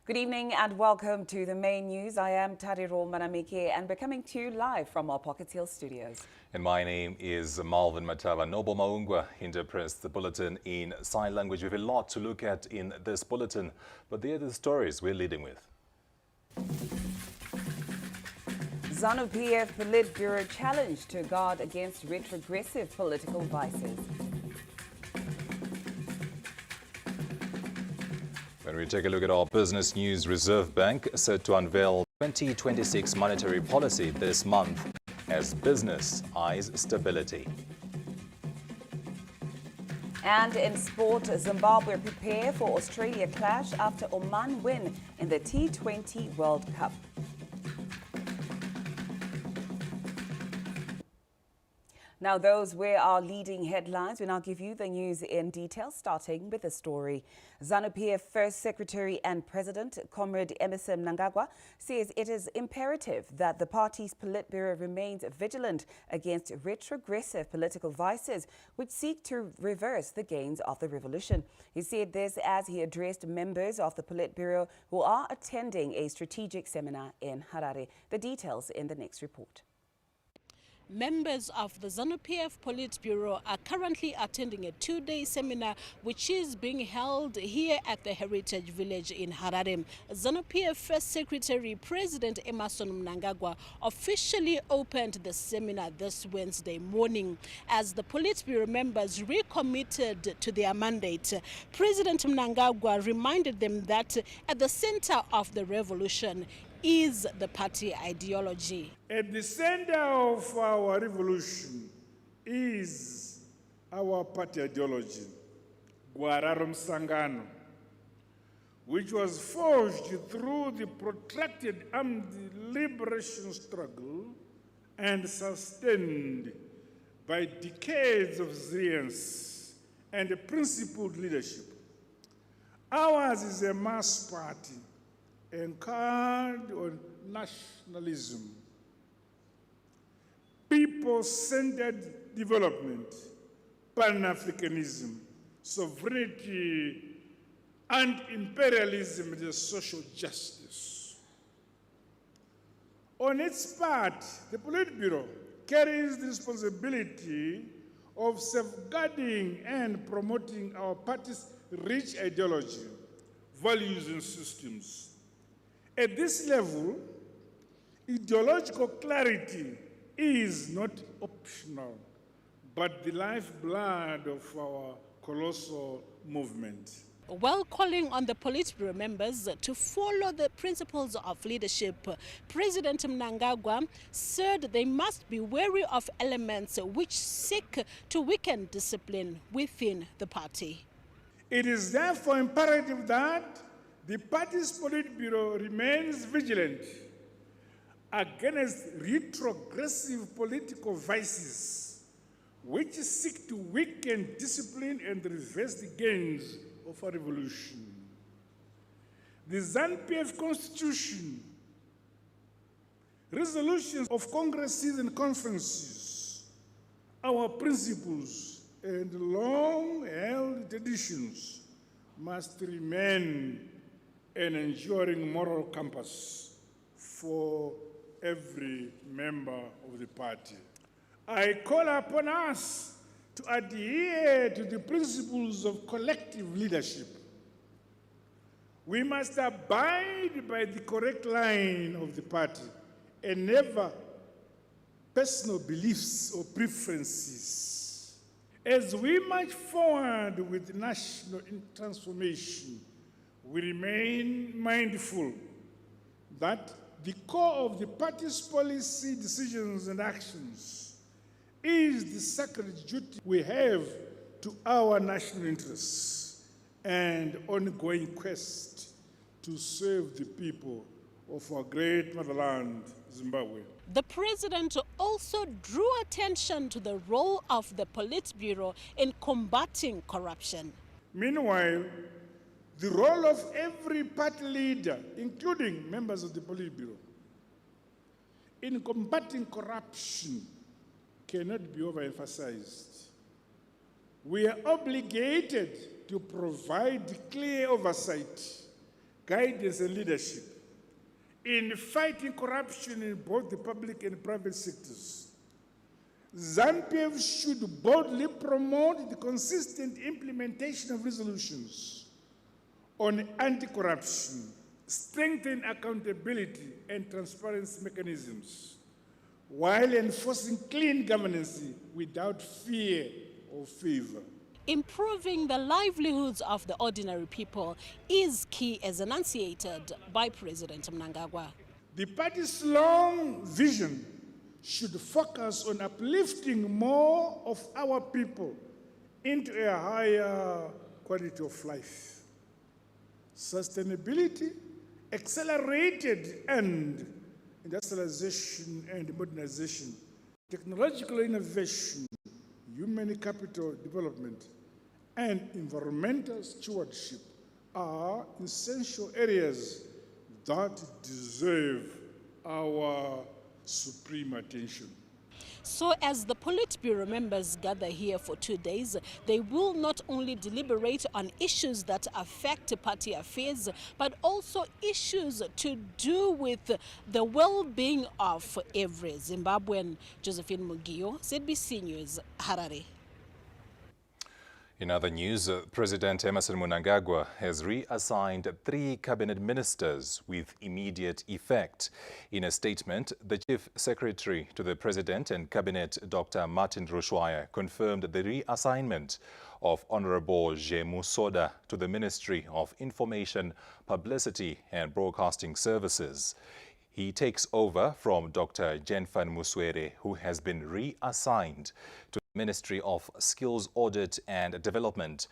Good evening and welcome to the main news. I am Tariro Manamike and we're coming to you live from our Pocket Hill studios. And my name is Malvin Matava. Noble Maungwa interprets the bulletin in sign language. We have a lot to look at in this bulletin, but they are the stories we're leading with. ZANU-PF Politburo challenge to guard against retrogressive political vices. When we take a look at our business news, Reserve Bank set to unveil 2026 monetary policy this month as business eyes stability. And in sport, Zimbabwe prepare for Australia clash after Oman win in the T20 World Cup. Now, those were our leading headlines. We now give you the news in detail, starting with the story. ZANU-PF First Secretary and President, Comrade Emmerson Mnangagwa, says it is imperative that the party's Politburo remains vigilant against retrogressive political vices which seek to reverse the gains of the revolution. He said this as he addressed members of the Politburo who are attending a strategic seminar in Harare. The details in the next report. Members of the ZANU-PF Politburo are currently attending a two-day seminar which is being held here at the Heritage Village in Harare. ZANU-PF First Secretary President Emmerson Mnangagwa officially opened the seminar this Wednesday morning. As the Politburo members recommitted to their mandate, President Mnangagwa reminded them that at the center of the revolution is the party ideology. At the center of our revolution is our party ideology, Gwararo Msangano, which was forged through the protracted armed liberation struggle and sustained by decades of resilience and principled leadership. Ours is a mass party anchored on nationalism, people-centered development, Pan-Africanism, sovereignty, and imperialism and social justice. On its part, the Politburo carries the responsibility of safeguarding and promoting our party's rich ideology, values, and systems. At this level, ideological clarity is not optional, but the lifeblood of our colossal movement. While calling on the Politburo members to follow the principles of leadership, President Mnangagwa said they must be wary of elements which seek to weaken discipline within the party. It is therefore imperative that the party's Politburo remains vigilant against retrogressive political vices which seek to weaken discipline and reverse the gains of a revolution. The ZANU-PF Constitution, resolutions of congresses and conferences, our principles and long-held traditions must remain an enduring moral compass for every member of the party. I call upon us to adhere to the principles of collective leadership. We must abide by the correct line of the party and never personal beliefs or preferences. As we march forward with national transformation, we remain mindful that the core of the party's policy decisions and actions is the sacred duty we have to our national interests and ongoing quest to serve the people of our great motherland, Zimbabwe. The president also drew attention to the role of the Politburo in combating corruption. Meanwhile, the role of every party leader, including members of the Politburo, in combating corruption cannot be overemphasized. We are obligated to provide clear oversight guidance and leadership in fighting corruption in both the public and private sectors. ZANU-PF should boldly promote the consistent implementation of resolutions on anti-corruption, strengthen accountability and transparency mechanisms, while enforcing clean governance without fear or favor. Improving the livelihoods of the ordinary people is key, as enunciated by President Mnangagwa. The party's long vision should focus on uplifting more of our people into a higher quality of life. Sustainability, accelerated and industrialization and modernization, technological innovation, human capital development, and environmental stewardship are essential areas that deserve our supreme attention. So as the Politburo members gather here for 2 days, they will not only deliberate on issues that affect party affairs, but also issues to do with the well-being of every Zimbabwean. Josephine Mugio, ZBC News, Harare. In other news, President Emmerson Mnangagwa has reassigned 3 cabinet ministers with immediate effect. In a statement, the Chief Secretary to the President and Cabinet, Dr. Martin Rushwaya, confirmed the reassignment of Honorable Jemu Soda to the Ministry of Information, Publicity and Broadcasting Services. He takes over from Dr. Jenfan Muswere, who has been reassigned to the Ministry of Skills Audit and Development.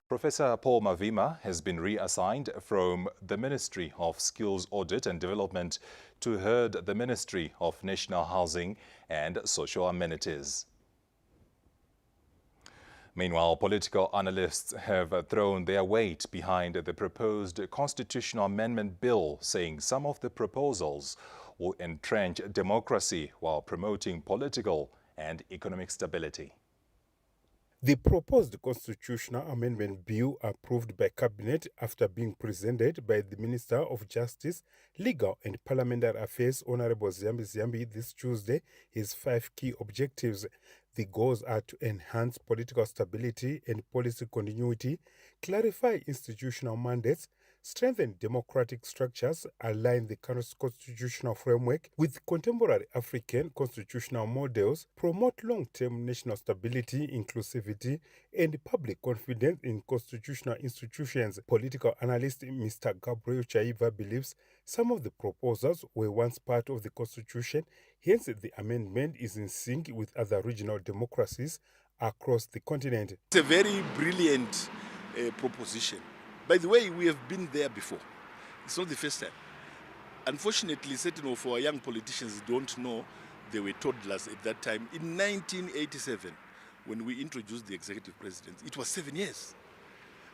Professor Paul Mavima has been reassigned from the Ministry of Skills Audit and Development to head the Ministry of National Housing and Social Amenities. Meanwhile, political analysts have thrown their weight behind the proposed constitutional amendment bill, saying some of the proposals will entrench democracy while promoting political and economic stability. The proposed constitutional amendment bill approved by Cabinet after being presented by the Minister of Justice, Legal and Parliamentary Affairs, Honorable Ziyambi Ziyambi, this Tuesday, has 5 key objectives. The goals are to enhance political stability and policy continuity, clarify institutional mandates, strengthen democratic structures, align the constitutional framework with contemporary African constitutional models, promote long-term national stability, inclusivity, and public confidence in constitutional institutions. Political analyst Mr. Gabriel Chaiva believes some of the proposals were once part of the Constitution, hence the amendment is in sync with other regional democracies across the continent. It's a very brilliant proposition. By the way, we have been there before. It's not the first time. Unfortunately, certain of our young politicians don't know they were toddlers at that time. In 1987, when we introduced the executive president, it was 7 years.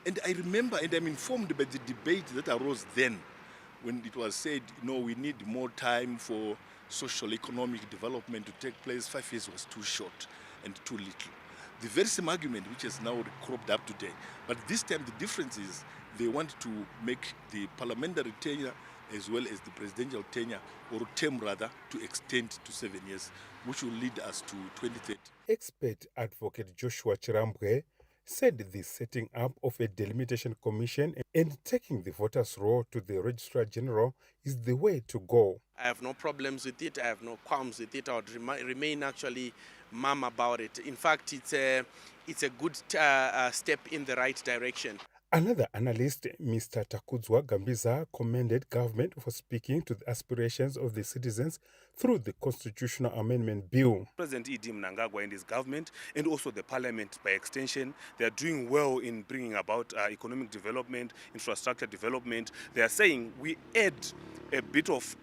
And I remember, and I'm informed by the debate that arose then, when it was said, we need more time for social economic development to take place. 5 years was too short and too little. The very same argument which has now cropped up today. But this time the difference is they want to make the parliamentary tenure as well as the presidential tenure, or term rather, to extend to 7 years, which will lead us to 2030. Expert advocate Joshua Chirambwe said the setting up of a delimitation commission and taking the voters' roll to the Registrar General is the way to go. I have no problems with it. I have no qualms with it. I would remain actually mum about it. In fact, it's a good step in the right direction. Another analyst, Mr. Takudzwa Gambiza, commended government for speaking to the aspirations of the citizens through the constitutional amendment bill. President E.D. Mnangagwa and his government, and also the parliament by extension, they are doing well in bringing about economic development, infrastructure development. They are saying we add a bit of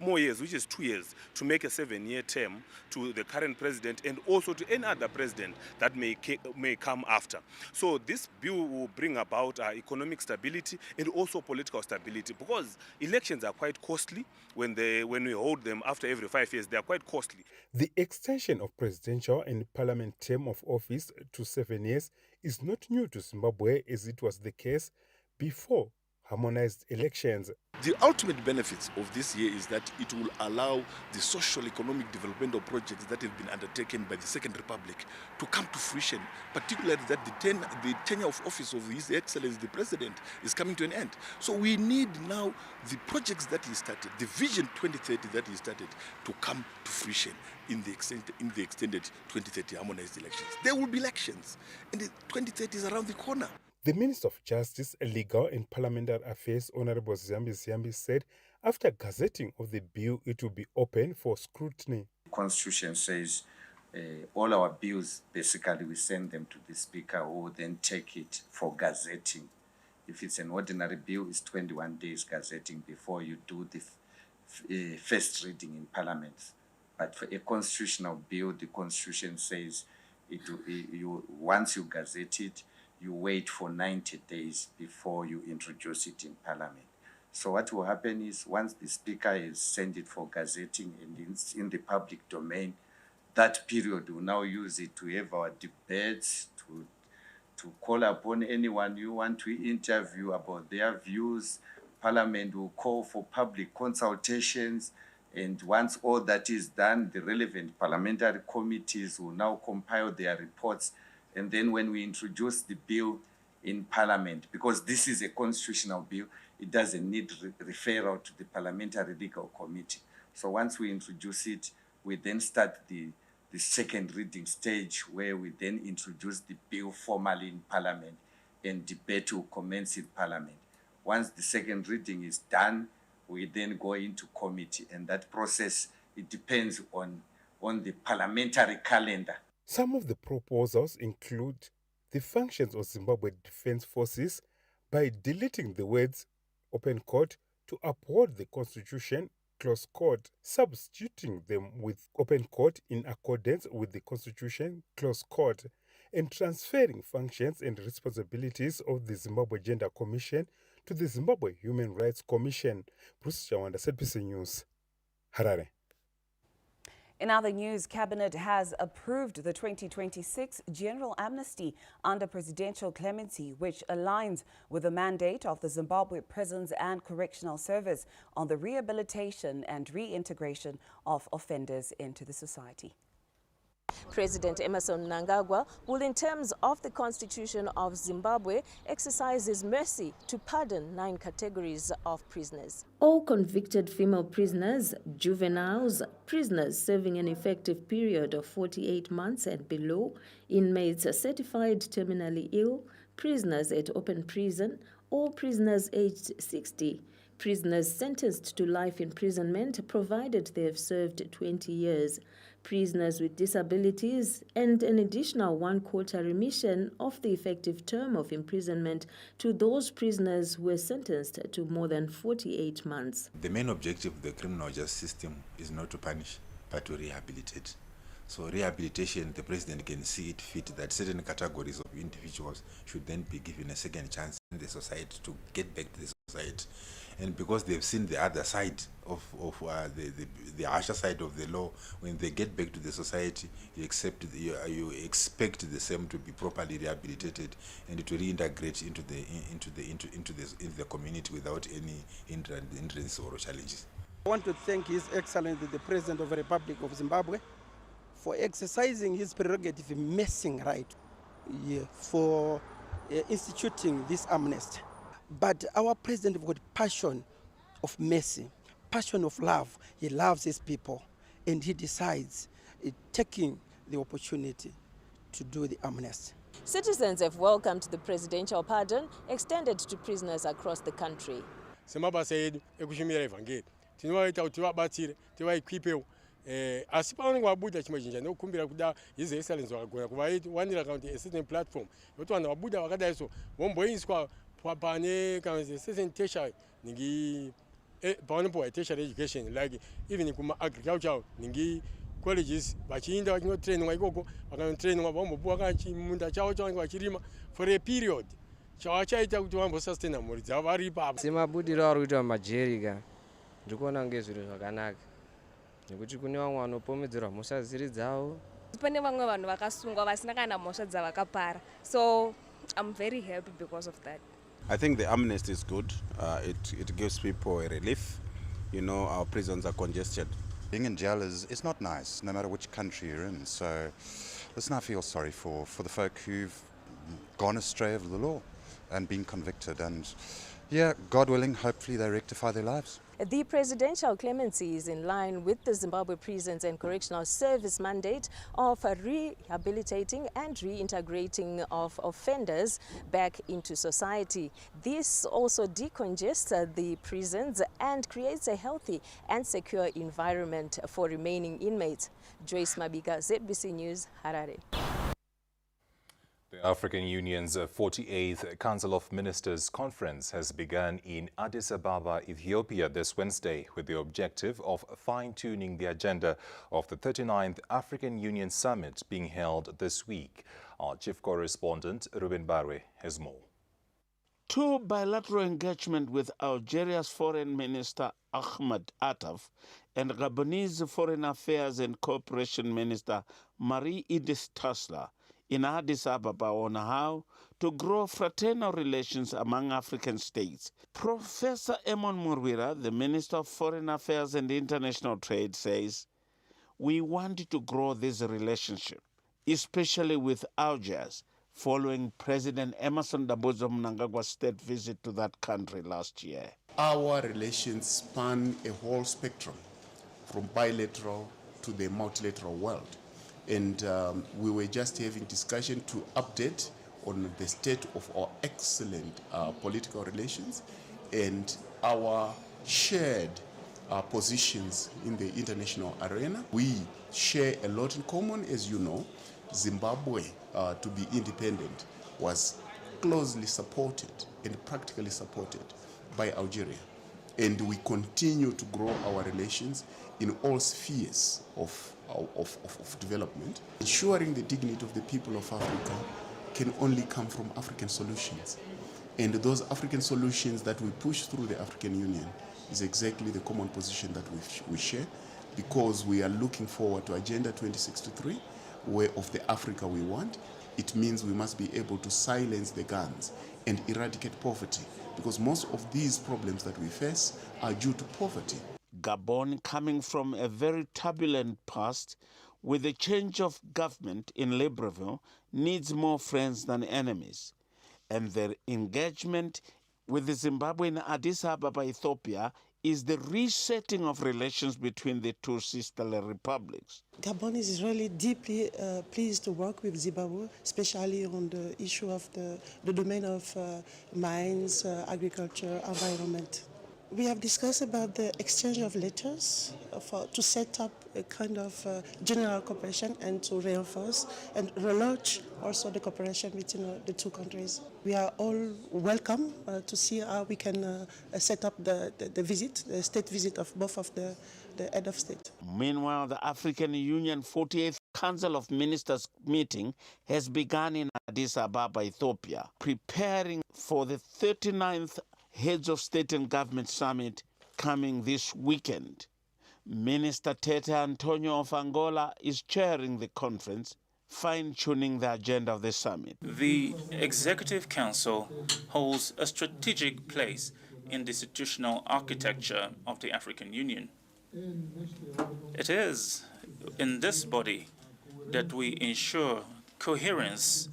more years, which is 2 years, to make a 7-year term to the current president and also to any other president that may come after. So this bill will bring about economic stability and also political stability, because elections are quite costly. When we hold them after every 5 years, they are quite costly. The extension of presidential and parliament term of office to 7 years is not new to Zimbabwe, as it was the case before harmonized elections. The ultimate benefits of this year is that it will allow the social economic developmental projects that have been undertaken by the Second Republic to come to fruition, particularly that the tenure of office of His Excellency the President is coming to an end. So we need now the projects that he started, the Vision 2030 that he started, to come to fruition in the extended 2030 harmonized elections. There will be elections, and the 2030 is around the corner. The Minister of Justice, Legal and Parliamentary Affairs, Honorable Ziyambi Ziyambi, said after gazetting of the bill, it will be open for scrutiny. The Constitution says all our bills, basically, we send them to the Speaker, who will then take it for gazetting. If it's an ordinary bill, it's 21 days gazetting before you do the first reading in Parliament. But for a constitutional bill, the Constitution says once you gazette it, you wait for 90 days before you introduce it in Parliament. So what will happen is once the Speaker has sent it for gazetting and it's in the public domain, that period will now use it to have our debates, to call upon anyone you want to interview about their views. Parliament will call for public consultations, and once all that is done, the relevant parliamentary committees will now compile their reports. And then when we introduce the bill in Parliament, because this is a constitutional bill, it doesn't need referral to the Parliamentary Legal Committee. So once we introduce it, we then start the second reading stage, where we then introduce the bill formally in Parliament, and debate will commence in Parliament. Once the second reading is done, we then go into committee, and that process, it depends on the parliamentary calendar. Some of the proposals include the functions of Zimbabwe Defense Forces by deleting the words open court to uphold the Constitution, close court, substituting them with open court in accordance with the Constitution, close court, and transferring functions and responsibilities of the Zimbabwe Gender Commission to the Zimbabwe Human Rights Commission. Bruce Chawanda, ZBC News, Harare. In other news, Cabinet has approved the 2026 General Amnesty under presidential clemency, which aligns with the mandate of the Zimbabwe Prisons and Correctional Service on the rehabilitation and reintegration of offenders into the society. President Emmerson Mnangagwa will, in terms of the Constitution of Zimbabwe, exercise his mercy to pardon 9 categories of prisoners. All convicted female prisoners, juveniles, prisoners serving an effective period of 48 months and below, inmates certified terminally ill, prisoners at open prison, or prisoners aged 60. Prisoners sentenced to life imprisonment provided they have served 20 years. Prisoners with disabilities, and an additional 1/4 remission of the effective term of imprisonment to those prisoners who were sentenced to more than 48 months. The main objective of the criminal justice system is not to punish, but to rehabilitate. So rehabilitation, the president can see it fit that certain categories of individuals should then be given a second chance in the society to get back to the society. And because they've seen the other side of the harsher side of the law, when they get back to the society, you expect the same to be properly rehabilitated and to reintegrate into the community without any hindrance or challenges. I want to thank His Excellency the President of the Republic of Zimbabwe for exercising his prerogative messing right for instituting this amnesty. But our president has got passion of mercy, passion of love. He loves his people, and he decides taking the opportunity to do the amnesty. Citizens have welcomed the presidential pardon extended to prisoners across the country. Asi paonenge wabuda chimwe chinja nokumbira kuda His Excellency wakagona kuvawanira kaunti assistant platform yokuti vanhu vabuda vakadaiso vomboiswa pane assistant tertiary ningi pavanopiwa tertiary education, like even kuma agriculture ningi colleges vachiinda vachinotrainwa ikoko vakanotrainwa vambopuwa kana chimunda chavo chavanenge vachirima for a period chavachaita kuti vambosustain mhuri dzavo vari ipapo. Semabudiro ari kuitwa majeri ka ndikuona kunge zviro zvakanaka nekuti kune vamwe vanopomedzerwa mhosva dziri dzavo. Pane vamwe vanhu vakasungwa vasina kana mhosva dzavakapara, so I'm very happy because of that. I think the amnesty is good. It gives people a relief. You know, our prisons are congested. Being in jail is not nice, no matter which country you're in. So listen, I feel sorry for the folk who've gone astray of the law and been convicted. And yeah, God willing, hopefully they rectify their lives. The presidential clemency is in line with the Zimbabwe Prisons and Correctional Service mandate of rehabilitating and reintegrating of offenders back into society. This also decongests the prisons and creates a healthy and secure environment for remaining inmates. Joyce Mabiga, ZBC News, Harare. The African Union's 48th Council of Ministers Conference has begun in Addis Ababa, Ethiopia this Wednesday with the objective of fine-tuning the agenda of the 39th African Union Summit being held this week. Our chief correspondent, Ruben Barwe, has more. Two bilateral engagement with Algeria's Foreign Minister Ahmed Attaf and Gabonese Foreign Affairs and Cooperation Minister Marie-Edith Tassler in Addis Ababa on how to grow fraternal relations among African states. Professor Emon Murwira, the Minister of Foreign Affairs and International Trade, says, "We want to grow this relationship, especially with Algiers, following President Emmerson Dambudzo Mnangagwa's state visit to that country last year." Our relations span a whole spectrum, from bilateral to the multilateral world. And we were just having discussion to update on the state of our excellent political relations and our shared positions in the international arena. We share a lot in common. As you know, Zimbabwe, to be independent, was closely supported and practically supported by Algeria. And we continue to grow our relations in all spheres of development. Ensuring the dignity of the people of Africa can only come from African solutions. And those African solutions that we push through the African Union is exactly the common position that we share, because we are looking forward to Agenda 2063, where of the Africa we want. It means we must be able to silence the guns and eradicate poverty, because most of these problems that we face are due to poverty. Gabon, coming from a very turbulent past, with the change of government in Libreville, needs more friends than enemies. And their engagement with the Zimbabwe in Addis Ababa, Ethiopia, is the resetting of relations between the two sisterly republics. Gabon is really deeply pleased to work with Zimbabwe, especially on the issue of the domain of mines, agriculture, environment. We have discussed about the exchange of letters to set up a kind of general cooperation and to reinforce and relaunch also the cooperation between the two countries. We are all welcome to see how we can set up the visit, the state visit of both of the head of state. Meanwhile, the African Union 48th Council of Ministers meeting has begun in Addis Ababa, Ethiopia, preparing for the 39th Heads of State and Government Summit coming this weekend. Minister Tete Antonio of Angola is chairing the conference, fine-tuning the agenda of the summit. The Executive Council holds a strategic place in the institutional architecture of the African Union. It is in this body that we ensure coherence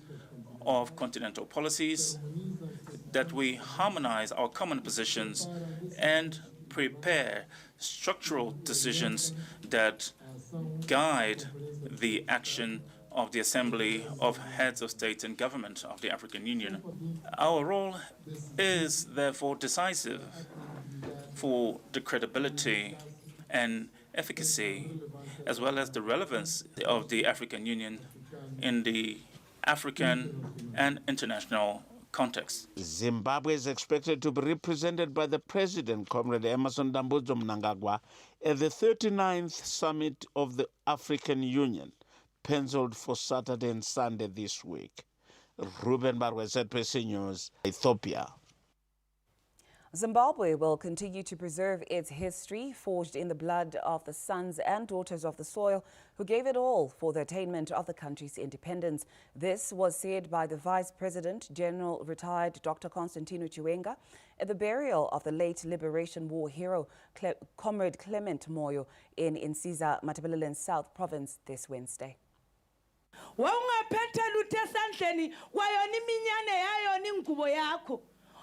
of continental policies, that we harmonize our common positions and prepare structural decisions that guide the action of the Assembly of Heads of State and Government of the African Union. Our role is therefore decisive for the credibility and efficacy, as well as the relevance of the African Union in the African and international context. Zimbabwe is expected to be represented by the President, Comrade Emmerson Dambudzo Mnangagwa, at the 39th Summit of the African Union, penciled for Saturday and Sunday this week. Ruben Barwe, ZBC News, Ethiopia. Zimbabwe will continue to preserve its history, forged in the blood of the sons and daughters of the soil who gave it all for the attainment of the country's independence. This was said by the Vice President General retired Dr. Constantino Chiwenga at the burial of the late Liberation War hero Comrade Clement Moyo in Insiza, Matabeleland South Province this Wednesday.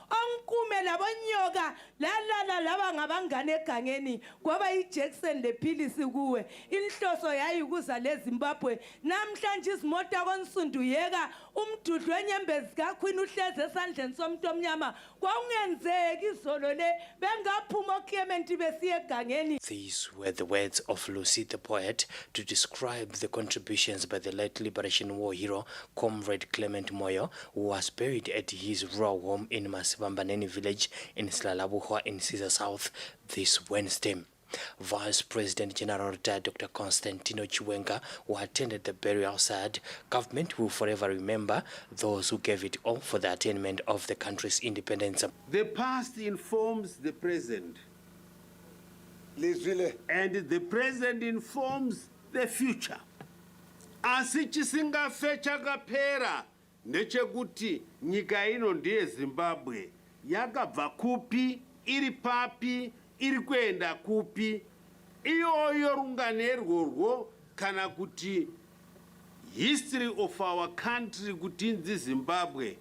Onkume labonyoka lalala laba ngabangane egangeni kwaba iJackson lephilisi kuwe inhloso yayikuza leZimbabwe namhlanje izimota konsundu yeka umdudlu wenyembezi kaQueen uhleze esandleni somuntu omnyama kwakungenzeki izolo le bengaphuma oClement besiye egangeni. These were the words of Lucy the poet to describe the contributions by the late Liberation War hero Comrade Clement Moyo, who was buried at his rural home in Masibambaneni village in Slalabuhwa in Insiza South this Wednesday. Vice President General retired Dr. Constantino Chiwenga, who attended the burial, said government will forever remember those who gave it all for the attainment of the country's independence. The past informs the present, and the present informs the future. Asichisingafe chakapera nechekuti nyika ino ndiye Zimbabwe. Yakabva kupi, iri papi, iri kuenda kupi. Iyoyo runganerworwo kana kuti history of our country kuti nzi Zimbabwe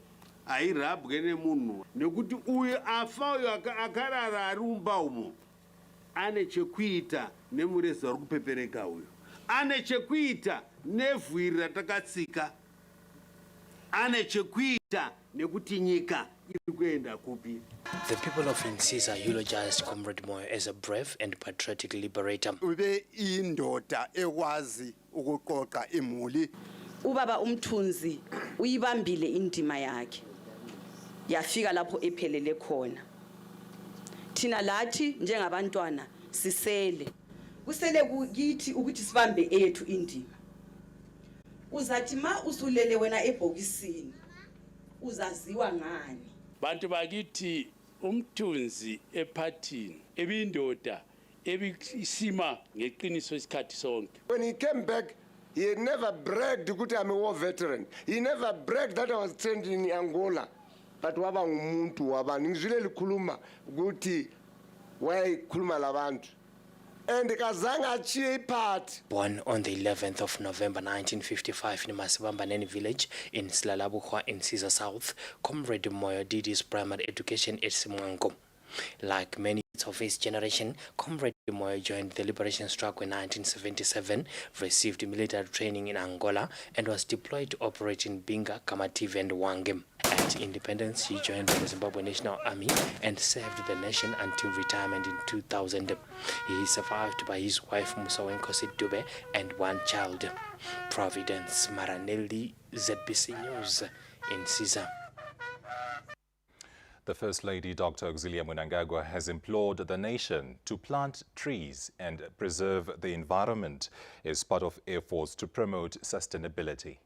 airabwe nemunhu. Nekuti uyu afa uyu akarara ari mumba umo ane chekuita nemureza uri kupepereka uyu. Ane chekuita nevhu iri ratakatsika. Ane chekuita nekuti nyika iri kuenda kupi. The people of Insiza eulogized Comrade Moyo as a brave and patriotic liberator. Ube indoda ekwazi ukuqoqa imuli. Ubaba umthunzi uyibambile indima yakhe. Yafika lapho ephelele khona. Thina lathi njengabantwana sisele. Kusele kuyithi ukuthi sibambe ethu indima. Uzathi ma usulele wena ebhokisini uzaziwa ngani? Bantu bakithi umthunzi ephathini ebindoda ebisima ngeqiniso isikhathi sonke. When he came back, he had never bragged ukuthi I'm a war veteran. He never bragged that I was trained in Angola. But waba ngumuntu wabani ngizwile likhuluma ukuthi wayikhuluma labantu. And born on the 11th of November 1955 in Masibambaneni village in Slalabuhwa in Insiza South, Comrade Moyo did his primary education at Simwango. Like many of his generation, Comrade Moyo joined the liberation struggle in 1977, received military training in Angola, and was deployed to operate in Binga, Kamative, and Wangem. At independence, he joined the Zimbabwe National Army and served the nation until retirement in 2000. He is survived by his wife Musawenkosi Dube and one child. Providence Maranelli, ZBC News in Insiza. The First Lady, Dr. Auxilia Mnangagwa, has implored the nation to plant trees and preserve the environment as part of efforts to promote sustainability.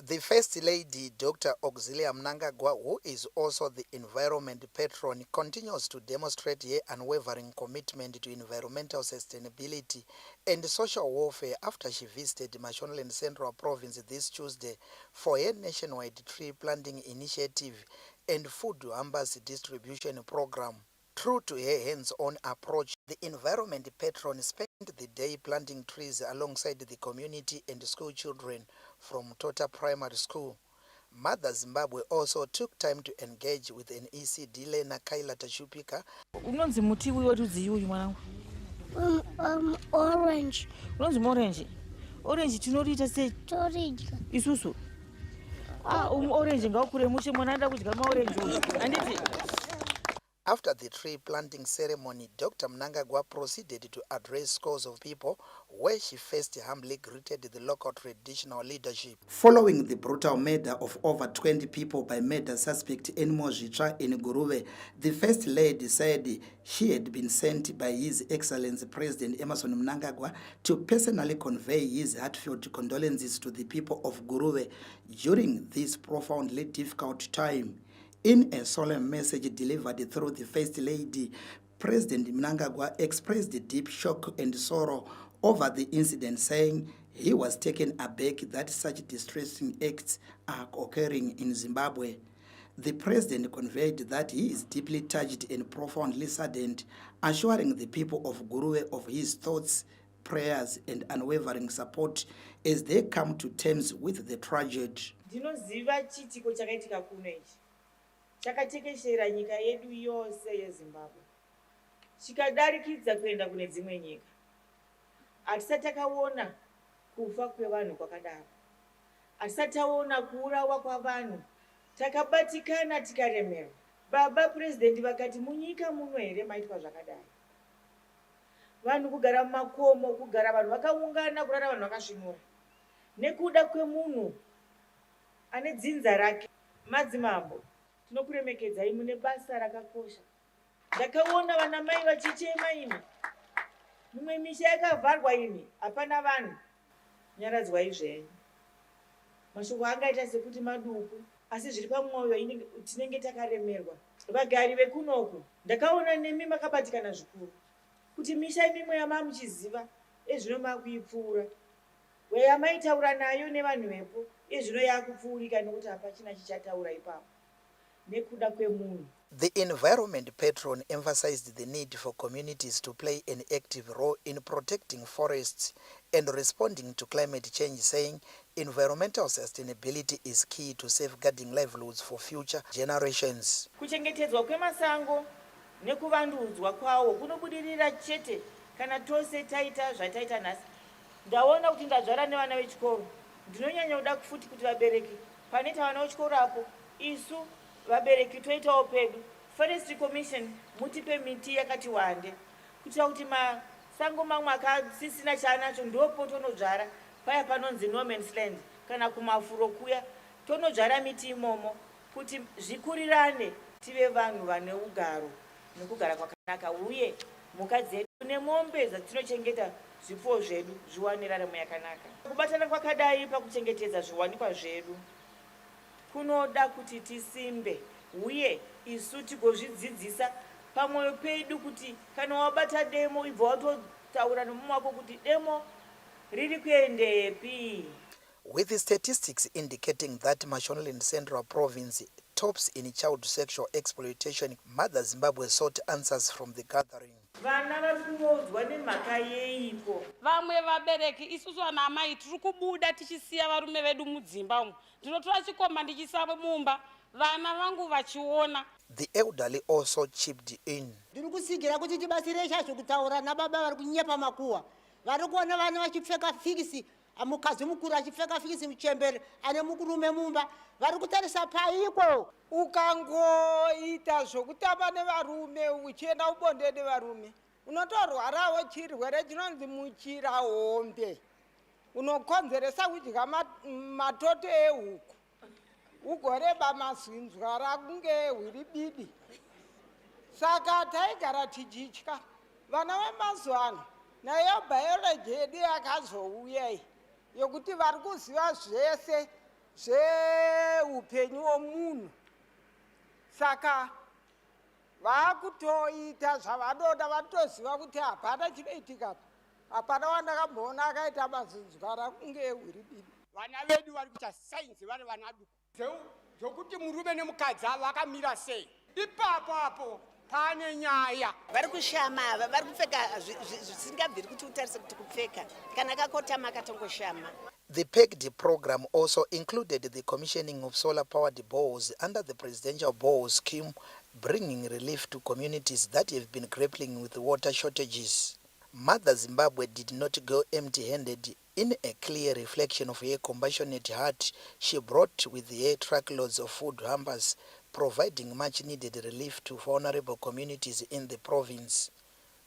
The First Lady, Dr. Auxilia Mnangagwa, who is also the environment patron, continues to demonstrate her unwavering commitment to environmental sustainability and social welfare after she visited Mashonaland Central Province this Tuesday for her nationwide tree planting initiative and food hampers distribution program. True to her hands-on approach, the environment patron spent the day planting trees alongside the community and school children from Tota Primary School. Mother Zimbabwe also took time to engage with an ECD learner, Kaila Tashupika. Unonzi muti uyu wetudziyi uyu mwanangu? Orange. Unonzi orange? Orange tinoriita sei? Toridya. Isusu? Orange ngaukure mushe mwana anda kudya maorange uyu. Anditi? After the tree planting ceremony, Dr. Mnangagwa proceeded to address scores of people where she first humbly greeted the local traditional leadership. Following the brutal murder of over 20 people by murder suspect Enmo Zhitra in Guruwe, the First Lady said she had been sent by His Excellency President Emmerson Mnangagwa to personally convey his heartfelt condolences to the people of Guruwe during this profoundly difficult time. In a solemn message delivered through the First Lady, President Mnangagwa expressed deep shock and sorrow over the incident, saying he was taken aback that such distressing acts are occurring in Zimbabwe. The president conveyed that he is deeply touched and profoundly saddened, assuring the people of Guruwe of his thoughts, prayers, and unwavering support as they come to terms with the tragedy. Ndinoziva chitiko chakaitika kuno ichi chakatekeshera nyika yedu yose yeZimbabwe chikadarikidza kuenda kune dzimwe nyika. Hatisati takaona kufa kwevanhu kwakadaro, hatisati taona kuurawa kwavanhu, takabatikana tikaremerwa. Baba President vakati munyika muno here maitwa zvakadai. Vanhu kugara mumakomo, kugara vanhu vakaungana, kurara vanhu vakasvinura nekuda kwemunhu ane dzinza rake. Madzimambo, tinokuremekedzai mune basa rakakosha. Ndakaona vana mai vachichema ini, mumwe misha yakavharwa ini, hapana vanhu. Nyaradzwai zvenyu. Mashoko angaita sekuti maduku, asi zviri pamwoyo tinenge takaremerwa. Vagari vekunoku, ndakaona nemi makabatikana zvikuru kuti misha mimwe yamamuchiziva ezvino makuipfuura. Weyamaitaura nayo nevanhu vepo ezvino yakupfuurika nekuti hapachina chichataura ipapo nekuda kwemunhu. The environment patron emphasized the need for communities to play an active role in protecting forests and responding to climate change, saying environmental sustainability is key to safeguarding livelihoods for future generations. Kuchengetedzwa kwemasango nekuvandudzwa kwawo kunobudirira chete kana tose taita zvataita nhasi. Ndaona kuti ndadzvara nevana vechikoro, ndinonyanya kuda kufuti kuti vabereki panoita vana vechikoro apo, isu vabereki toitawo pedu. Forestry Commission mutipe miti yakati wande kuitira kuti masango mamwe akasisina chaanacho ndopo tonodzvara. Paya panonzi no man's land kana kumafuro kuya tonodzvara miti imomo kuti zvikurirane tive vanhu vane ugaro nekugara kwakanaka, uye mhuka dzedu nemombe dzatinochengeta zvipfuwo zvedu zviwane raramo yakanaka. Kubatana kwakadai pakuchengetedza zviwanikwa zvedu kunoda kuti tisimbe, uye isu tigozvidzidzisa pamwoyo pedu kuti kana wabata demo ibva watotaura nomumwe wako kuti demo riri kuendepi. With the statistics indicating that Mashonaland Central Province tops in child sexual exploitation, Mother Zimbabwe sought answers from the gathering. Vana vari kunodzwa nemhaka yeipo. Vamwe vabereki isusu vana amai tiri kubuda tichisiya varume vedu mudzimba umu. Ndinotora chikomba ndichisa mumba, vana vangu vachiona. The elderly also chipped in. Ndiri kusigira kuti tibatsire chazvo kutaura nababa vari kunyepa makuwa. Vari kuona vana vachipfeka fikisi, mukadzi mukuru achipfeka fikisi muchembere ane mukurume mumba. Vari kutarisa paiko. Ukangoita zvokutamba nevarume uchienda ubonde nevarume unotorwarawo chirwere chinonzi muchirahombe, unokonzeresa kudya matoto ehuku, ugoreba mazinzwa rakunge hwiribidi. Saka taigara tichitya vana vemazuva ano nayo biology yedu yakazouya yokuti vari kuziva zvese zveupenyu hwomunhu. Saka vakutoita zvavanoda, vatoziva kuti hapana chinoitika, hapana wandakamboona akaita mazinzwa rakunge hwiribidi. Vana vedu vari kuita sainzi vari vana duku zvokuti murume nemukadzi vakamira sei. Ipapo apo pane nyaya. Vari kushama, vari kupfeka zvisingabviri kuti utarise kuti kupfeka, kana kakotama katongoshama. The PEGD program also included the commissioning of solar-powered bores under the Presidential Bore Scheme, bringing relief to communities that have been grappling with water shortages. Mother Zimbabwe did not go empty-handed. In a clear reflection of her compassionate heart, she brought with her truckloads of food hampers, providing much-needed relief to vulnerable communities in the province.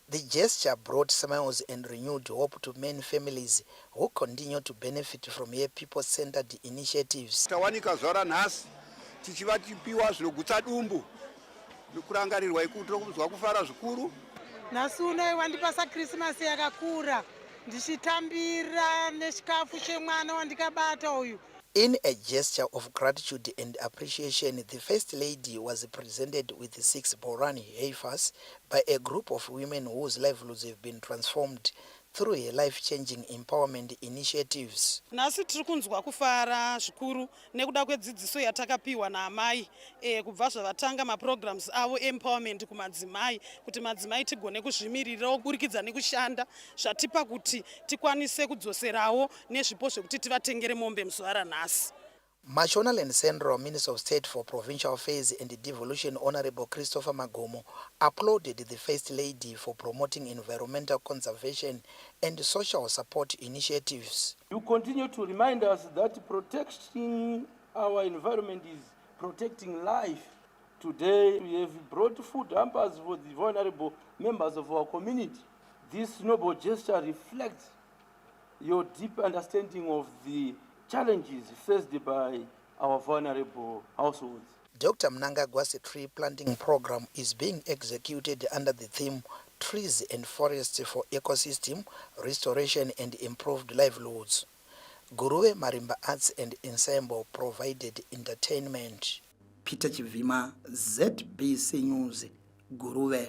The gesture brought smiles and renewed hope to many families who continue to benefit from her people-centered initiatives. Tawanika zora nhasi tichivatipiwa zvinogutsa dumbu nekurangarirwa ikuti rokumzwa kufara zvikuru. Nhasi unoyi wandipasa Krismasi yakakura ndichitambira nechikafu chemwana wandikabata uyu. In a gesture of gratitude and appreciation, the First Lady was presented with 6 Borani heifers by a group of women whose livelihoods have been transformed through her life-changing empowerment initiatives. Nasi tiri kunzwa kufara zvikuru nekuda kwedzidziso yatakapiwa naamai kubva zvavatanga maprograms avo empowerment kumadzimai kuti madzimai tigone kuzvimiririrawo kuburikidza nekushanda zvatipa kuti tikwanise kudzoserawo nezvipo zvekuti tivatengere mombe muzuva ranhasi. Mashonaland Central Minister of State for Provincial Affairs and Devolution, Honorable Christopher Magomo, applauded the First Lady for promoting environmental conservation and social support initiatives. You continue to remind us that protecting our environment is protecting life. Today we have brought food hampers for the vulnerable members of our community. This noble gesture reflects your deep understanding of the challenges faced by our vulnerable households. Dr. Mnangagwa's tree planting program is being executed under the theme Trees and Forests for Ecosystem, Restoration and Improved Livelihoods. Guruwe Marimba Arts and Ensemble provided entertainment. Peter Chivima, ZBC News, Guruwe.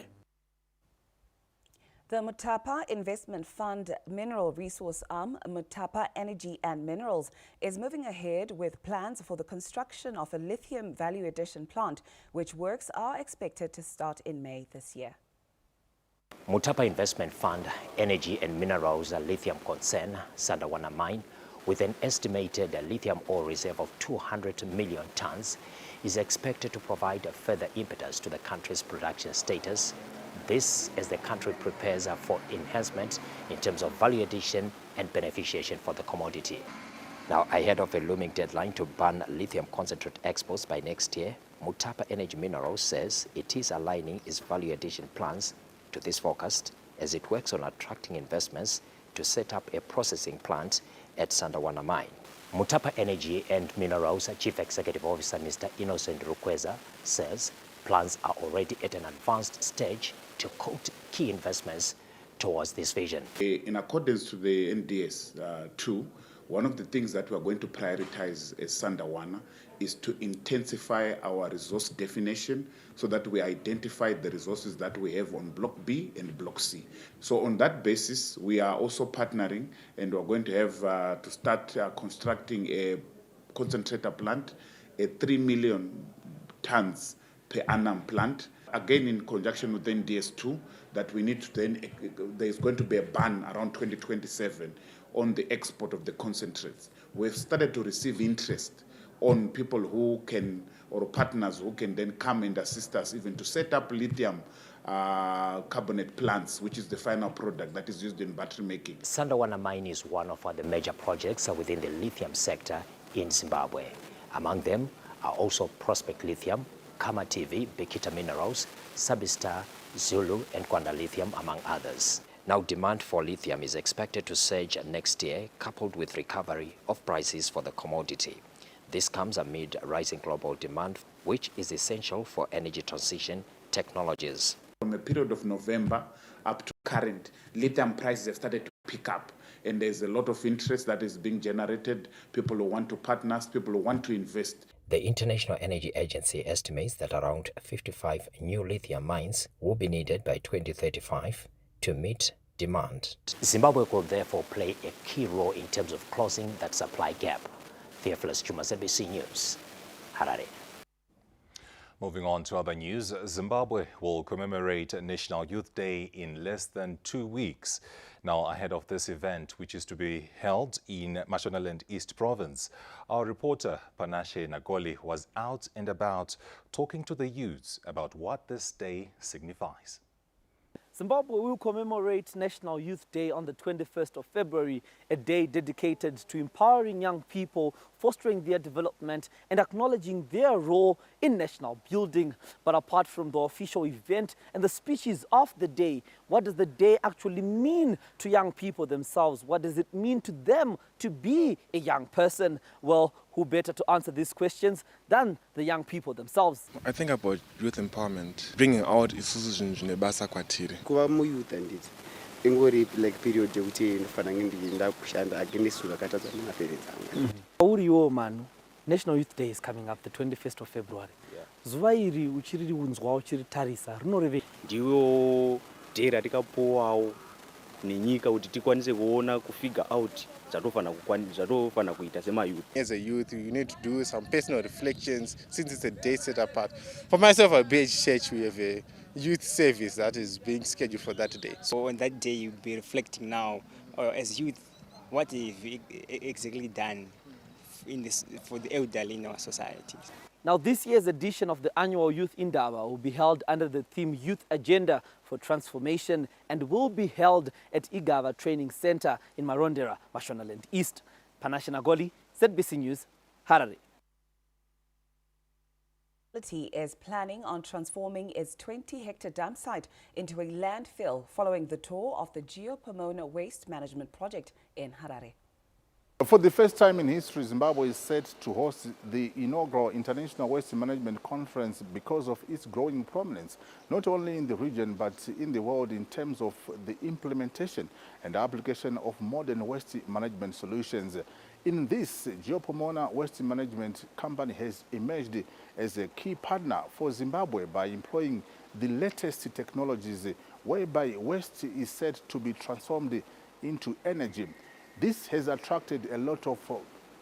The Mutapa Investment Fund mineral resource arm, Mutapa Energy and Minerals, is moving ahead with plans for the construction of a lithium value addition plant, which works are expected to start in May this year. Mutapa Investment Fund Energy and Minerals lithium concern, Sandawana Mine, with an estimated lithium ore reserve of 200 million tons, is expected to provide a further impetus to the country's production status. This as the country prepares for enhancement in terms of value addition and beneficiation for the commodity. Now, ahead of a looming deadline to ban lithium concentrate exports by next year, Mutapa Energy Minerals says it is aligning its value addition plans to this forecast as it works on attracting investments to set up a processing plant at Sandawana Mine. Mutapa Energy and Minerals Chief Executive Officer Mr. Innocent Rukweza says plans are already at an advanced stage to quote key investments towards this vision. In accordance to the NDS 2, one of the things that we are going to prioritize as Sandawana is to intensify our resource definition so that we identify the resources that we have on Block B and Block C. So on that basis, we are also partnering, and we're going to have to start constructing a concentrator plant, a 3 million tons per annum plant, again in conjunction with NDS2, that we need to then, there's going to be a ban around 2027 on the export of the concentrates. We've started to receive interest on people who can, or partners who can then come and assist us even to set up lithium carbonate plants, which is the final product that is used in battery making. Sandawana Mine is one of the major projects within the lithium sector in Zimbabwe. Among them are also Prospect Lithium, Kama TV, Bekita Minerals, Sabistar, Zulu and Kwanda Lithium, among others. Now, demand for lithium is expected to surge next year, coupled with recovery of prices for the commodity. This comes amid rising global demand, which is essential for energy transition technologies. From a period of November up to current, lithium prices have started to pick up, and there's a lot of interest that is being generated, people who want to partner, people who want to invest. The International Energy Agency estimates that around 55 new lithium mines will be needed by 2035 to meet demand. Zimbabwe could therefore play a key role in terms of closing that supply gap. Theophilus Chuma, ZBC News, Harare. Moving on to other news, Zimbabwe will commemorate National Youth Day in less than 2 weeks. Now, ahead of this event, which is to be held in Mashonaland East Province, our reporter Panashe Nagoli was out and about talking to the youths about what this day signifies. Zimbabwe will commemorate National Youth Day on the 21st of February, a day dedicated to empowering young people, fostering their development and acknowledging their role in national building. But apart from the official event and the speeches of the day, what does the day actually mean to young people themselves? What does it mean to them to be a young person? Well, who better to answer these questions than the young people themselves? I think about youth empowerment, bringing out Isuzu Nebasa Kwatiri. Kuva muyouth anditi ingori like period yekuti ndofana nginda kushanda agendisuka katadza mafere dzangu. Uriwo manu, National Youth Day is coming up the 21st of February. Zuva iri uchiri unzwa uchiri tarisa rinoreve ndiwo day ratikapuwawo nenyika kuti tikwanise kuona kufigure out zvatofana kuita semayouth. As a youth, you need to do some personal reflections since it's a day set apart. For myself at BH Church, we have a youth service that is being scheduled for that day. So on that day, you'll be reflecting now, as youth, what have you exactly done for the elderly in our society. Now, this year's edition of the annual Youth Indaba will be held under the theme Youth Agenda for Transformation and will be held at Igava Training Center in Marondera, Mashonaland East. Panashe Nagoli, ZBC News, Harare. Is planning on transforming its 20-hectare dam site into a landfill following the tour of the Geopomona Waste Management Project in Harare. For the first time in history, Zimbabwe is set to host the inaugural International Waste Management Conference because of its growing prominence, not only in the region but in the world in terms of the implementation and application of modern waste management solutions. In this, Geopomona Waste Management Company has emerged as a key partner for Zimbabwe by employing the latest technologies whereby waste is said to be transformed into energy. This has attracted a lot of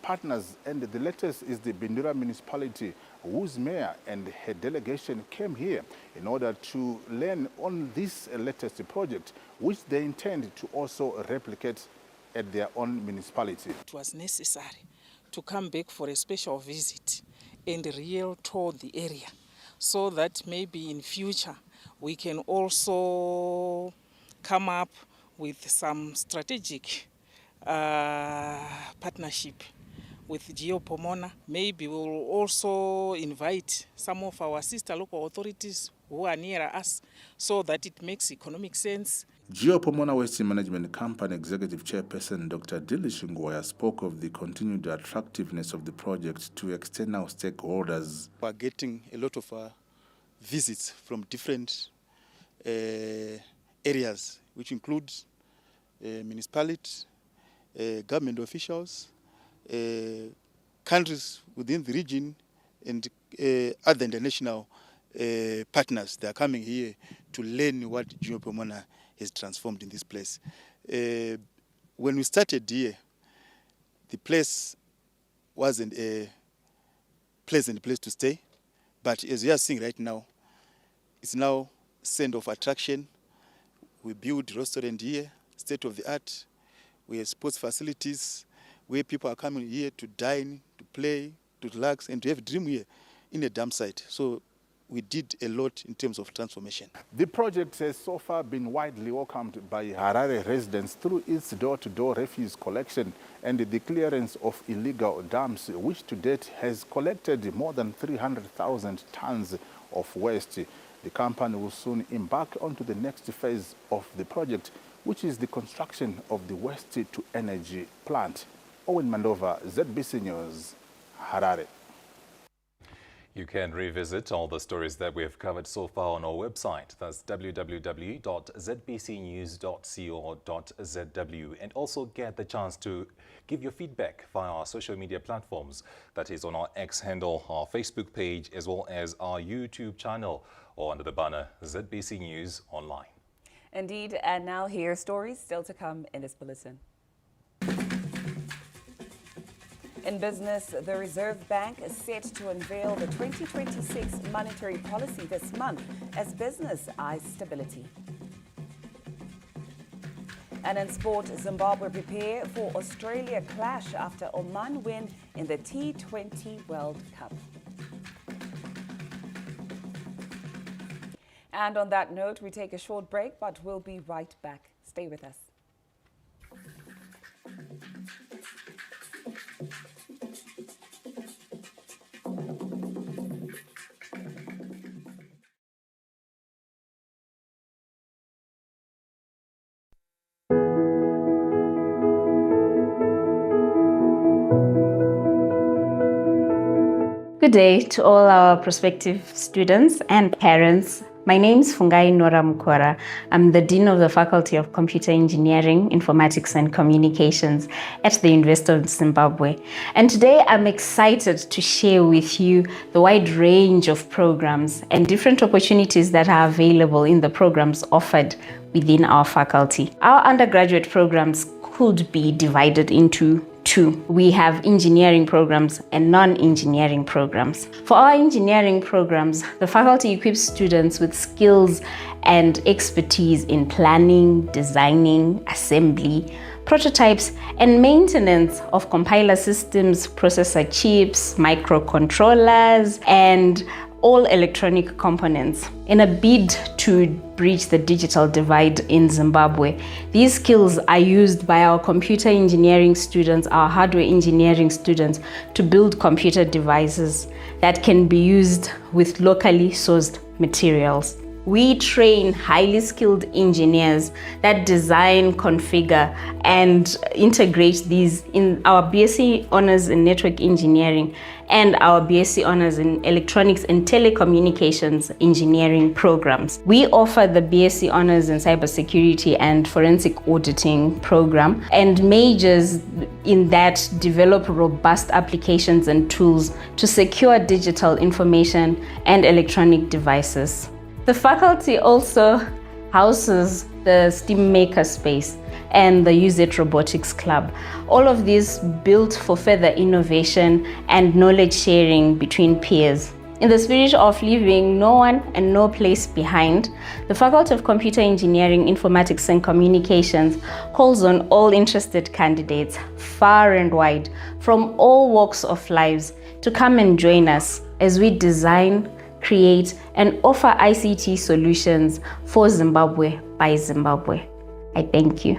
partners, and the latest is the Bindura municipality, whose mayor and her delegation came here in order to learn on this latest project, which they intend to also replicate at their own municipality. It was necessary to come back for a special visit and real tour the area, so that maybe in future we can also come up with some strategic partnership with Geopomona. Maybe we will also invite some of our sister local authorities who are near us, so that it makes economic sense. Geopomona Waste Management Company Executive Chairperson Dr. Dilish Ngoya spoke of the continued attractiveness of the project to external stakeholders. We are getting a lot of visits from different areas, which include municipalities, government officials, countries within the region, and other international partners. They are coming here to learn what Geopomona has transformed in this place. When we started here, the place wasn't a pleasant place to stay, but as you are seeing right now, it's now center of attraction. We build restaurant here, state of the art. We have sports facilities where people are coming here to dine, to play, to relax, and to have a dream here in a dam site. So we did a lot in terms of transformation. The project has so far been widely welcomed by Harare residents through its door-to-door refuse collection and the clearance of illegal dams, which to date has collected more than 300,000 tons of waste. The company will soon embark onto the next phase of the project, which is the construction of the waste-to-energy plant. Owen Mandova, ZBC News, Harare. You can revisit all the stories that we have covered so far on our website. That's www.zbcnews.co.zw, and also get the chance to give your feedback via our social media platforms. That is on our X handle, our Facebook page, as well as our YouTube channel, or under the banner ZBC News Online. Indeed, and now here are stories still to come in this bulletin. In business, the Reserve Bank is set to unveil the 2026 monetary policy this month as business eyes stability. And in sport, Zimbabwe prepare for Australia clash after Oman win in the T20 World Cup. And on that note, we take a short break, but we'll be right back. Stay with us. Good day to all our prospective students and parents My name is Fungai Nora Mukora. I'm the Dean of the Faculty of Computer Engineering, Informatics and Communications at the University of Zimbabwe. And today I'm excited to share with you the wide range of programs and different opportunities that are available in the programs offered within our faculty. Our undergraduate programs could be divided into two. We have engineering programs and non-engineering programs. For our engineering programs, the faculty equips students with skills and expertise in planning, designing, assembly, prototypes, and maintenance of compiler systems, processor chips, microcontrollers, and all electronic components. In a bid to bridge the digital divide in Zimbabwe, these skills are used by our computer engineering students, our hardware engineering students, to build computer devices that can be used with locally sourced materials. We train highly skilled engineers that design, configure, and integrate these in our BSc Honours in Network Engineering and our BSc Honours in Electronics and Telecommunications Engineering programs. We offer the BSc Honours in Cybersecurity and Forensic Auditing program, and majors in that develop robust applications and tools to secure digital information and electronic devices. The faculty also houses the STEAM Makerspace and the UZ Robotics Club. All of these built for further innovation and knowledge sharing between peers. In the spirit of leaving no one and no place behind, the Faculty of Computer Engineering, Informatics and Communications calls on all interested candidates, far and wide, from all walks of lives, to come and join us as we design, create, and offer ICT solutions for Zimbabwe by Zimbabwe. I thank you.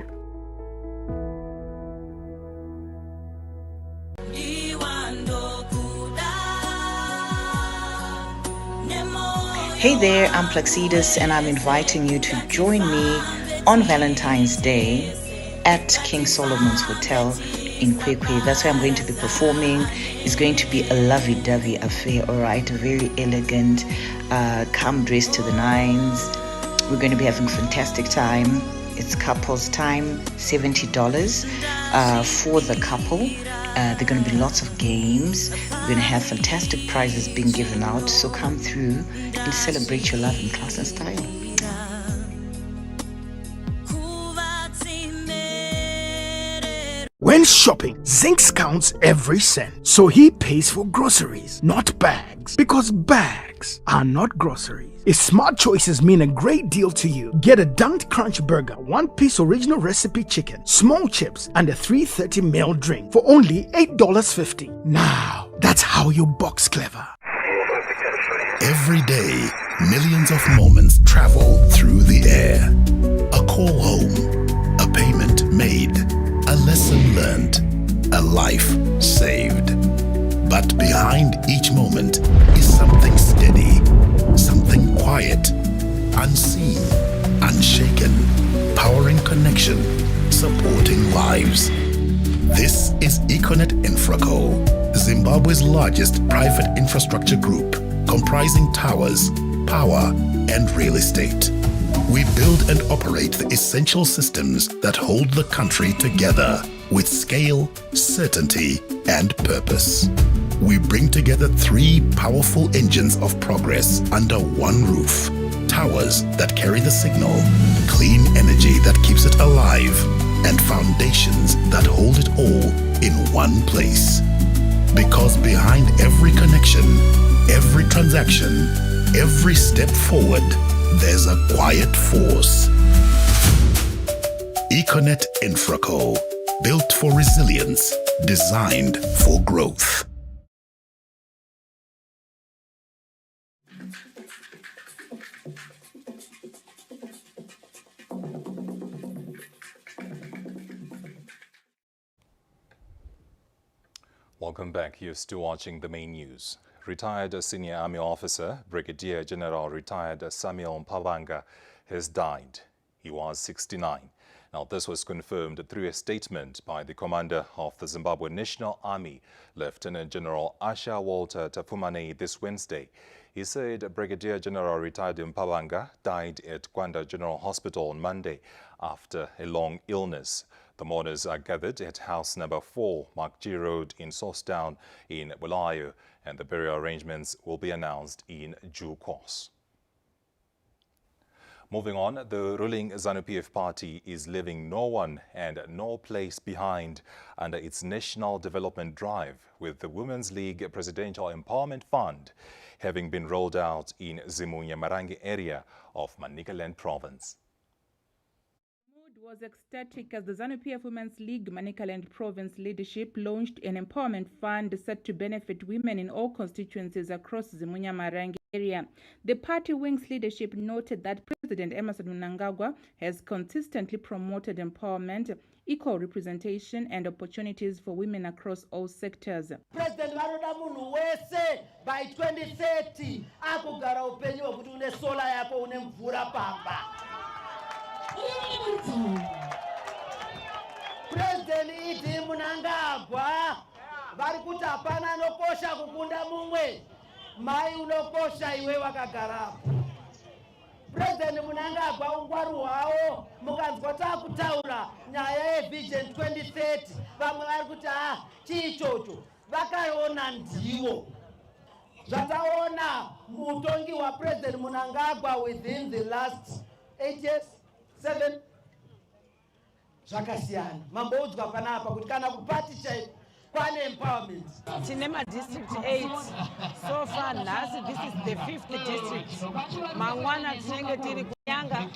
Hey there, I'm Plaxidus, and I'm inviting you to join me on Valentine's Day at King Solomon's Hotel in Kwekwe. That's where I'm going to be performing. It's going to be a lovey-dovey affair, all right? A very elegant, come dressed to the nines. We're going to be having a fantastic time. It's couples time, $70 for the couple. There are going to be lots of games. We're going to have fantastic prizes being given out. So come through and celebrate your love in class and style. When shopping, Zinks counts every cent, so he pays for groceries, not bags, because bags are not groceries. If smart choices mean a great deal to you, get a Dunked Crunch Burger, 1-piece original recipe chicken, small chips, and a 330ml drink for only $8.50. Now, that's how you box clever. Every day, millions of moments travel through the air. A call home, a payment made, a lesson learned, a life saved. But behind each moment is something steady, something quiet, unseen, unshaken, powering connection, supporting lives. This is Econet Infraco, Zimbabwe's largest private infrastructure group, comprising towers, power, and real estate. We build and operate the essential systems that hold the country together with scale, certainty, and purpose. We bring together three powerful engines of progress under one roof. Towers that carry the signal, clean energy that keeps it alive, and foundations that hold it all in one place. Because behind every connection, every transaction, every step forward, there's a quiet force. Econet Infraco, built for resilience, designed for growth. Welcome back. You're still watching the main news. Retired senior army officer, Brigadier General retired Samuel Mpavanga, has died. He was 69. Now, this was confirmed through a statement by the commander of the Zimbabwe National Army, Lieutenant General Asha Walter Tafumane, this Wednesday. He said Brigadier General retired Mpabanga died at Kwanda General Hospital on Monday after a long illness. The mourners are gathered at house number 4, Mark G Road in Sourcetown in Bulawayo, and the burial arrangements will be announced in due course. Moving on, the ruling ZANU-PF party is leaving no one and no place behind under its national development drive, with the Women's League Presidential Empowerment Fund having been rolled out in Zimunya Marange area of Manicaland province. Was ecstatic as the ZANU-PF Women's League Manicaland Province leadership launched an empowerment fund set to benefit women in all constituencies across Zimunya Marange area. The party wing's leadership noted that President Emmerson Mnangagwa has consistently promoted empowerment, equal representation and opportunities for women across all sectors. President varoda munhu wese by 2030 akugara upenyu hwekuti une sola yako une mvura pamba. President Idi Mnangagwa vari kuti hapana anokosha kukunda mumwe, mai unokosha iwe wakagarapo. President Mnangagwa ungwaru hwavo mukanzwa taakutaura nyaya yevision 2030 vamwe vari kuti chiichocho vakaona ndivo. Zvataona mutongi waPresident Mnangagwa within the last 8 years 7 zvakasiyana. Mamboudzwa panapa kuti kana kupati chaipo kwane empowerment. Tine district 8 so far nhasi this is the 5th district. Mangwana tinenge tiri kunyanga,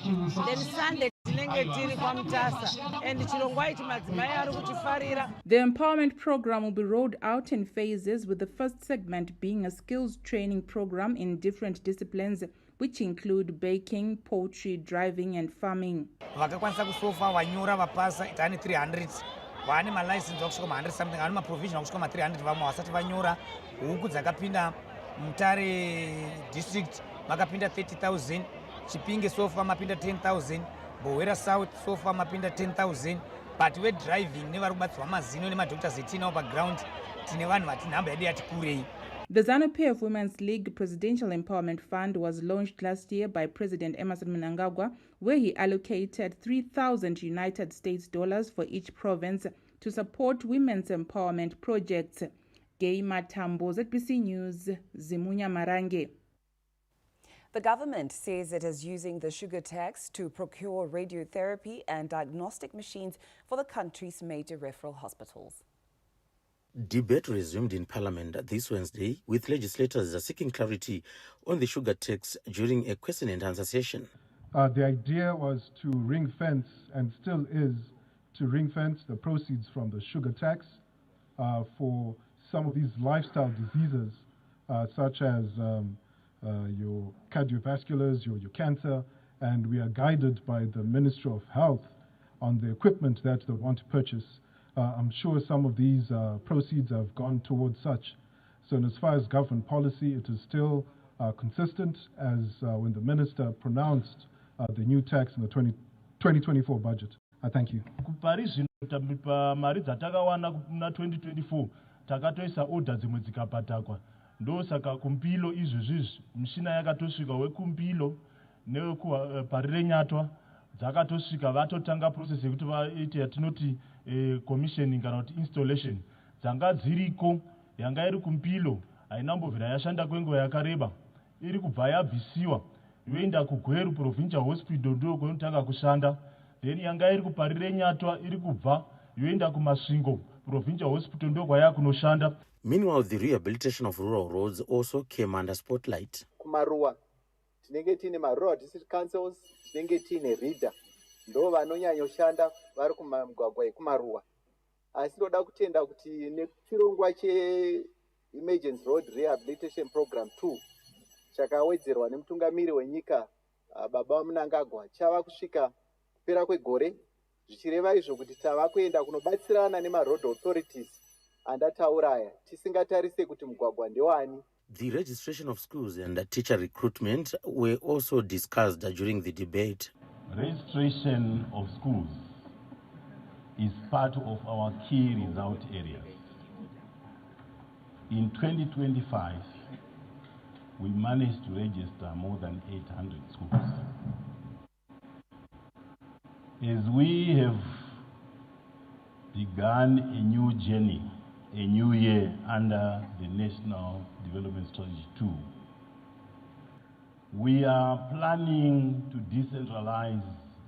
then Sunday tinenge tiri kwaMutasa, and chirongwa ichi madzimai ari kuchifarira. The empowerment program will be rolled out in phases, with the first segment being a skills training program in different disciplines, which include baking, poultry, driving and farming. Vakakwanisa kusofa vanyora vapasa itani 300 vane malicense vakusvika 100 something, vane maprovision vakusvika 300 vamwe vasati vanyora. Huku dzakapinda Mutare district makapinda 30,000, Chipinge sofa mapinda 10,000, Bowera South sofa mapinda 10,000, but we driving never kubatswa mazino nemadoctors etina overground tine vanhu vati nhamba yedu yati kurei. The ZANU-PF Women's League Presidential Empowerment Fund was launched last year by President Emmerson Mnangagwa, where he allocated 3,000 United States dollars for each province to support women's empowerment projects. Gay Matambo, ZBC News, Zimunya Marange. The government says it is using the sugar tax to procure radiotherapy and diagnostic machines for the country's major referral hospitals. Debate resumed in Parliament this Wednesday, with legislators seeking clarity on the sugar tax during a question and answer session. The idea was to ring fence, and still is, to ring fence the proceeds from the sugar tax for some of these lifestyle diseases, such as your cardiovasculars, your cancer, and we are guided by the Ministry of Health on the equipment that they want to purchase. I'm sure some of these proceeds have gone towards such. So as far as government policy, it is still consistent as when the minister pronounced the new tax in the 2024 budget. Thank you. Mari dzatakawana na 2024 takatoisa order dzimwe dzikabhadhakwa, ndosaka kumpilo izvozvizvi mishina yakatosvika wekumpilo newekuparire nyatwa dzakatosvika, vatotanga process yekuti vaite yatinoti commissioning kana kuti installation dzanga dziriko. Yanga iri kumpilo ainambovhira yashanda kwenguva yakareba, iri kubva yabvisiwa yoenda kuGweru Provincial Hospital ndo kunotanga kushanda, then yanga iri kuparire nyatwa iri kubva yoenda kuMasvingo Provincial Hospital ndo kwayakunoshanda. Meanwhile, the rehabilitation of rural roads also came under spotlight. Kumaruwa tinenge tine rural district councils, tinenge tine reader, ndo vanonyanya kushanda vari kumugwagwa yekumaruwa. Asi ndoda kutenda kuti nechirongwa che-emergency road rehabilitation program 2 chakawedzerwa nemutungamiri wenyika baba Mnangagwa chava kusvika kupera kwegore, zvichireva izvo kuti tava kuenda kunobatsirana nema-road authorities andataura aya, tisingatarise kuti mugwagwa ndewani. The registration of schools and teacher recruitment were also discussed during the debate. Registration of schools is part of our key result areas. In 2025, we managed to register more than 800 schools. As we have begun a new journey, a new year under the National Development Strategy 2, we are planning to decentralize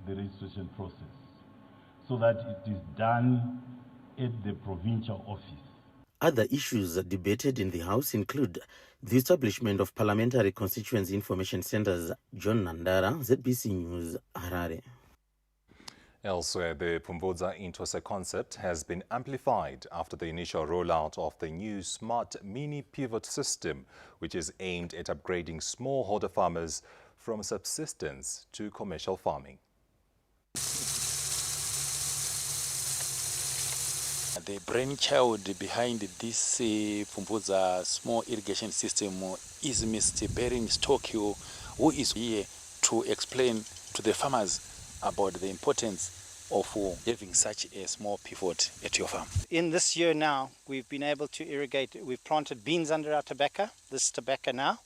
the registration process so that it is done at the provincial office. Other issues debated in the House include the establishment of parliamentary constituency information centers. John Nandara, ZBC News, Harare. Elsewhere, the Pfumbudza Intwese concept has been amplified after the initial rollout of the new smart mini pivot system, which is aimed at upgrading smallholder farmers from subsistence to commercial farming. The brainchild behind this Pfumbudza small irrigation system is Mr. Berin Stokyo, who is here to explain to the farmers about the importance of having such a small pivot at your farm. In this year now, we've been able to irrigate. We've planted beans under our tobacco. This is tobacco now.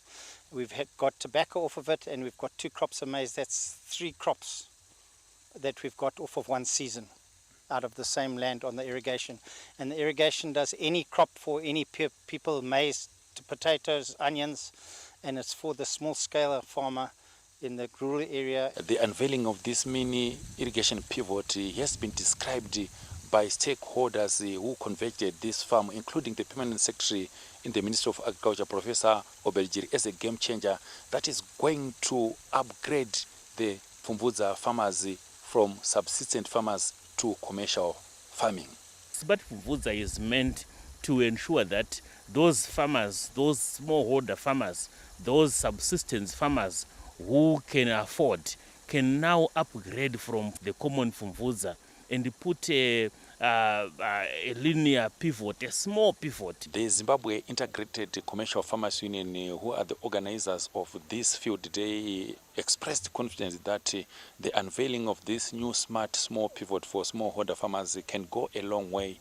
We've got tobacco off of it, and we've got 2 crops of maize. That's 3 crops that we've got off of one season out of the same land on the irrigation. And the irrigation does any crop for any people, maize to potatoes, onions, and it's for the small scale farmer in the rural area. The unveiling of this mini irrigation pivot has been described by stakeholders who converted this farm, including the Permanent Secretary in the Ministry of Agriculture, Professor Obeljiri, as a game changer that is going to upgrade the Pfumbudza farmers from subsistence farmers to commercial farming. Smart Pfumbudza is meant to ensure that those farmers, those smallholder farmers, those subsistence farmers who can afford can now upgrade from the common Pfumbudza and put a linear pivot, a small pivot. The Zimbabwe Integrated Commercial Farmers Union, who are the organizers of this field, they expressed confidence that the unveiling of this new smart small pivot for smallholder farmers can go a long way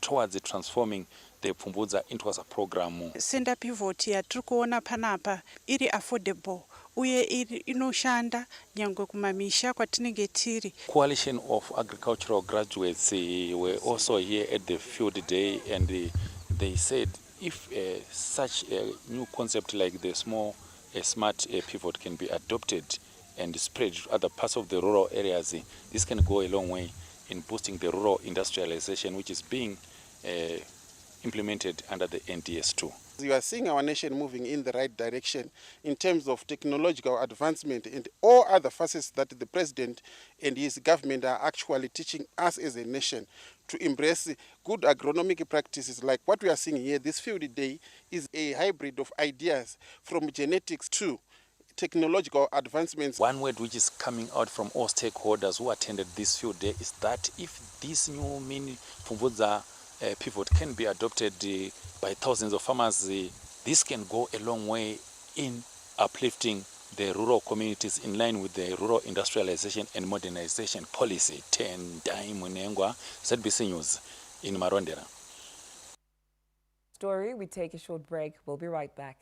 towards transforming the Pfumbudza Intwese program. Center pivot yatiri kuona panapa iri affordable uye inoshanda nyangwe kumamisha kwatinenge tiri. Coalition of agricultural graduates were also here at the field day, and they said if such a new concept like the smart pivot can be adopted and spread to other parts of the rural areas, this can go a long way in boosting the rural industrialization which is being implemented under the NDS2. You are seeing our nation moving in the right direction in terms of technological advancement and all other facets that the President and his government are actually teaching us as a nation to embrace good agronomic practices like what we are seeing here. This field day is a hybrid of ideas from genetics to technological advancements. One word which is coming out from all stakeholders who attended this field day is that if this new mini Pfumbudza pivot can be adopted by thousands of farmers, this can go a long way in uplifting the rural communities in line with the rural industrialization and modernization policy. Tendai Munengwa, ZBC News in Marondera. Story, we take a short break. We'll be right back.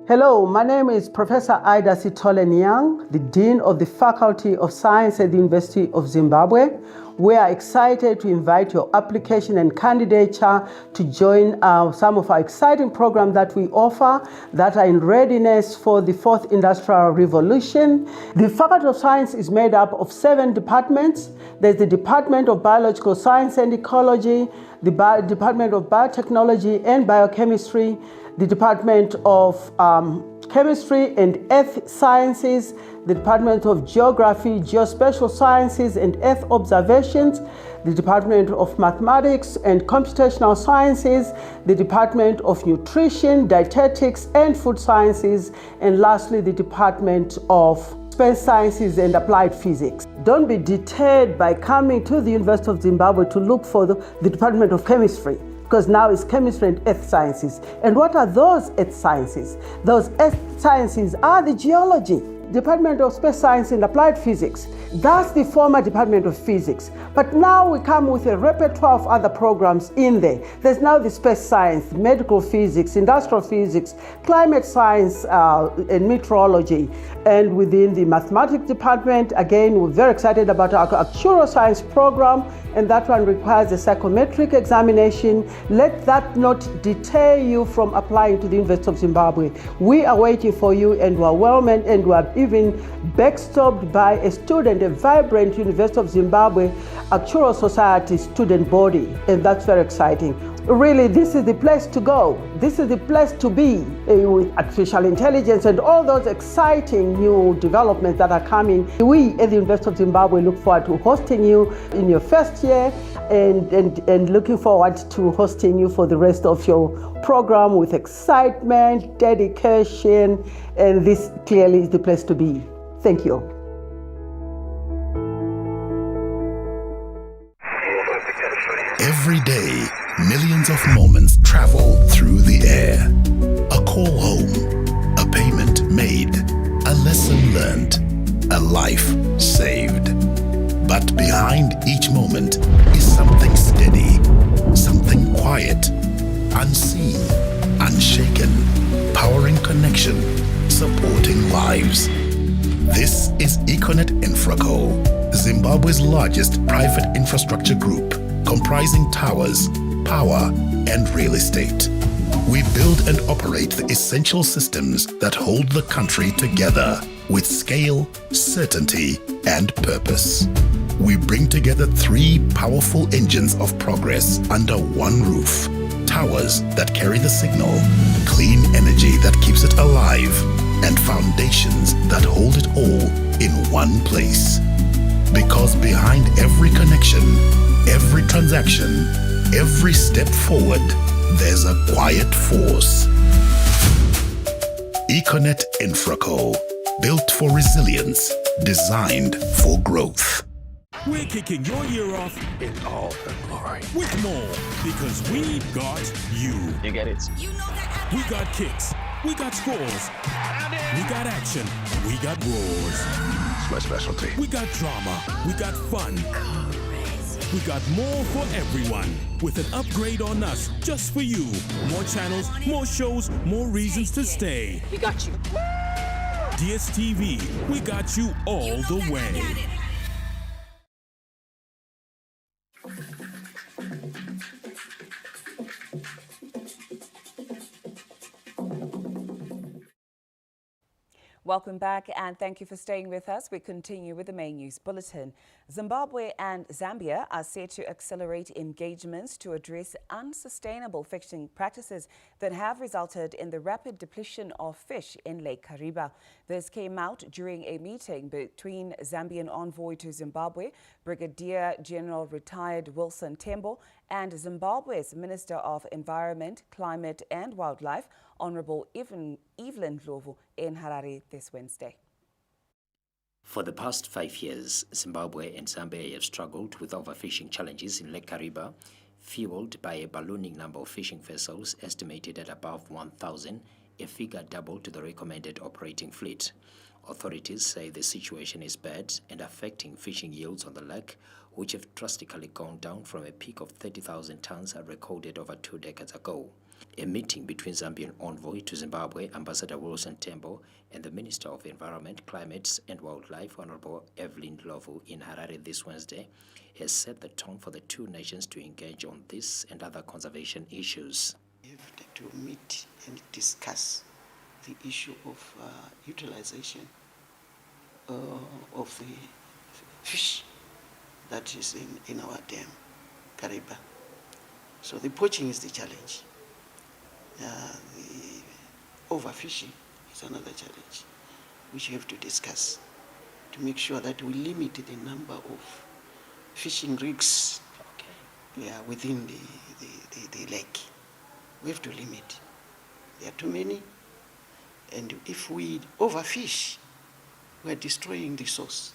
Hello, my name is Professor Ida Sithole Nyang, the Dean of the Faculty of Science at the University of Zimbabwe. We are excited to invite your application and candidature to join some of our exciting programs that we offer that are in readiness for the 4th Industrial Revolution. The Faculty of Science is made up of 7 departments. There's the Department of Biological Science and Ecology, the Department of Biotechnology and Biochemistry, the Department of Chemistry and Earth Sciences, the Department of Geography, Geospatial Sciences and Earth Observations, the Department of Mathematics and Computational Sciences, the Department of Nutrition, Dietetics and Food Sciences, and lastly, the Department of Space Sciences and Applied Physics. Don't be deterred by coming to the University of Zimbabwe to look for the Department of Chemistry, because now it's Chemistry and Earth Sciences. And what are those Earth Sciences? Those Earth Sciences are the geology. Department of Space Science and Applied Physics. That's the former Department of Physics. But now we come with a repertoire of other programs in there. There's now the space science, medical physics, industrial physics, climate science, and meteorology. And within the mathematics department, again, we're very excited about our actuarial science program, and that one requires a psychometric examination. Let that not deter you from applying to the University of Zimbabwe. We are waiting for you, and we're well meant, and we are even backstopped by a student, a vibrant University of Zimbabwe Actuarial Society student body, and that's very exciting. Really, this is the place to go. This is the place to be with artificial intelligence and all those exciting new developments that are coming. We at the University of Zimbabwe look forward to hosting you in your first year and looking forward to hosting you for the rest of your program with excitement, dedication, and this clearly is the place to be. Thank you. Every day, millions of moments travel through the air. A call home, a payment made, a lesson learned, a life saved. But behind each moment is something steady, something quiet, unseen, unshaken, powering connection, supporting lives. This is Econet Infraco, Zimbabwe's largest private infrastructure group, comprising towers, power, and real estate. We build and operate the essential systems that hold the country together with scale, certainty, and purpose. We bring together three powerful engines of progress under one roof. Towers that carry the signal, clean energy that keeps it alive, and foundations that hold it all in one place. Because behind every connection, every transaction, every step forward, there's a quiet force. Econet Infraco, built for resilience, designed for growth. We're kicking your year off in all her glory. With more, because we got you. You get it? We got kicks. We got scores. We got action. We got roars. It's my specialty. We got drama. We got fun. We got more for everyone, with an upgrade on us just for you. More channels, more shows, more reasons to stay. We got you. DSTV, we got you all the way. Welcome back and thank you for staying with us. We continue with the main news bulletin. Zimbabwe and Zambia are set to accelerate engagements to address unsustainable fishing practices that have resulted in the rapid depletion of fish in Lake Kariba. This came out during a meeting between Zambian envoy to Zimbabwe, Brigadier General retired Wilson Tembo, and Zimbabwe's Minister of Environment, Climate and Wildlife, Honorable Evelyn Ndlovu, in Harare this Wednesday. For the past 5 years, Zimbabwe and Zambia have struggled with overfishing challenges in Lake Kariba, fueled by a ballooning number of fishing vessels estimated at above 1,000, a figure double to the recommended operating fleet. Authorities say the situation is bad and affecting fishing yields on the lake, which have drastically gone down from a peak of 30,000 tons recorded over 2 decades ago. A meeting between Zambian envoy to Zimbabwe, Ambassador Wilson Tembo, and the Minister of Environment, Climate and Wildlife, Honorable Evelyn Ndlovu, in Harare this Wednesday, has set the tone for the two nations to engage on this and other conservation issues. We have to meet and discuss the issue of utilization of the fish that is in our dam, Kariba. So the poaching is the challenge. The overfishing is another challenge, which we have to discuss to make sure that we limit the number of fishing rigs within the lake. We have to limit. There are too many, and if we overfish, we are destroying the source.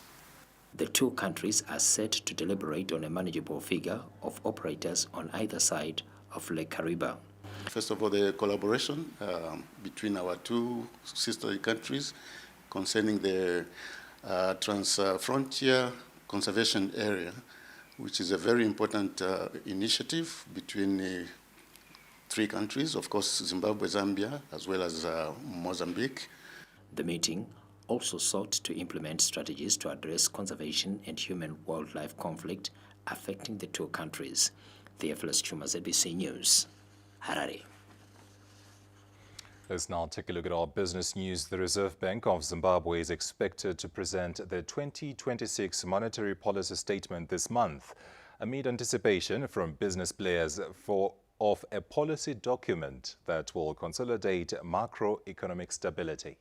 The two countries are set to deliberate on a manageable figure of operators on either side of Lake Kariba. First of all, the collaboration between our two sister countries concerning the Trans-Frontier Conservation Area, which is a very important initiative between three countries, of course, Zimbabwe, Zambia, as well as Mozambique. The meeting also sought to implement strategies to address conservation and human-wildlife conflict affecting the two countries. Theophilus Chuma, ZBC News, Harare. Let's now take a look at our business news. The Reserve Bank of Zimbabwe is expected to present the 2026 monetary policy statement this month, amid anticipation from business players of a policy document that will consolidate macroeconomic stability.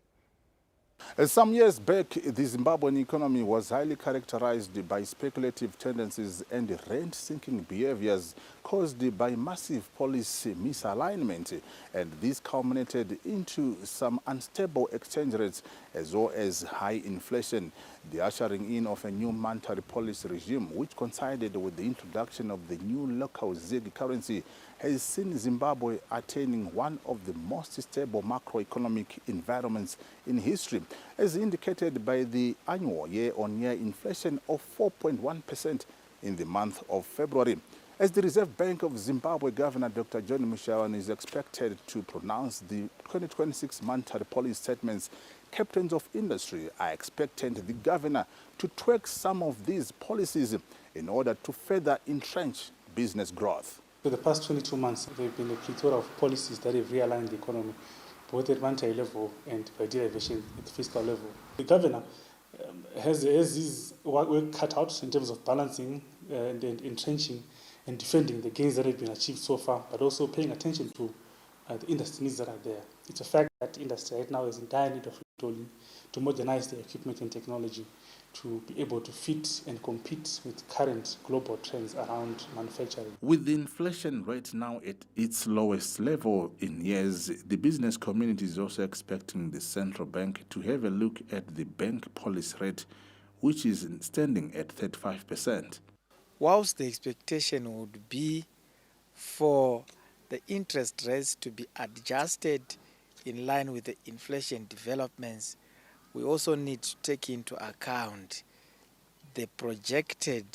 Some years back, the Zimbabwean economy was highly characterized by speculative tendencies and rent-sinking behaviors caused by massive policy misalignment, and this culminated into some unstable exchange rates as well as high inflation. The ushering in of a new monetary policy regime, which coincided with the introduction of the new local ZiG currency, has seen Zimbabwe attaining one of the most stable macroeconomic environments in history, as indicated by the annual year-on-year inflation of 4.1% in the month of February. As the Reserve Bank of Zimbabwe Governor Dr. John Mushawan is expected to pronounce the 2026 monetary policy statements, captains of industry are expecting the governor to tweak some of these policies in order to further entrench business growth. For the past 22 months, there have been a plethora of policies that have realigned the economy, both at monetary level and by derivation at the fiscal level. The governor has his work cut out in terms of balancing and entrenching and defending the gains that have been achieved so far, but also paying attention to the industry needs that are there. It's a fact that industry right now is in dire need of retooling to modernize their equipment and technology to be able to fit and compete with current global trends around manufacturing. With the inflation rate now at its lowest level in years, the business community is also expecting the central bank to have a look at the bank policy rate, which is standing at 35%. Whilst the expectation would be for the interest rates to be adjusted in line with the inflation developments, we also need to take into account the projected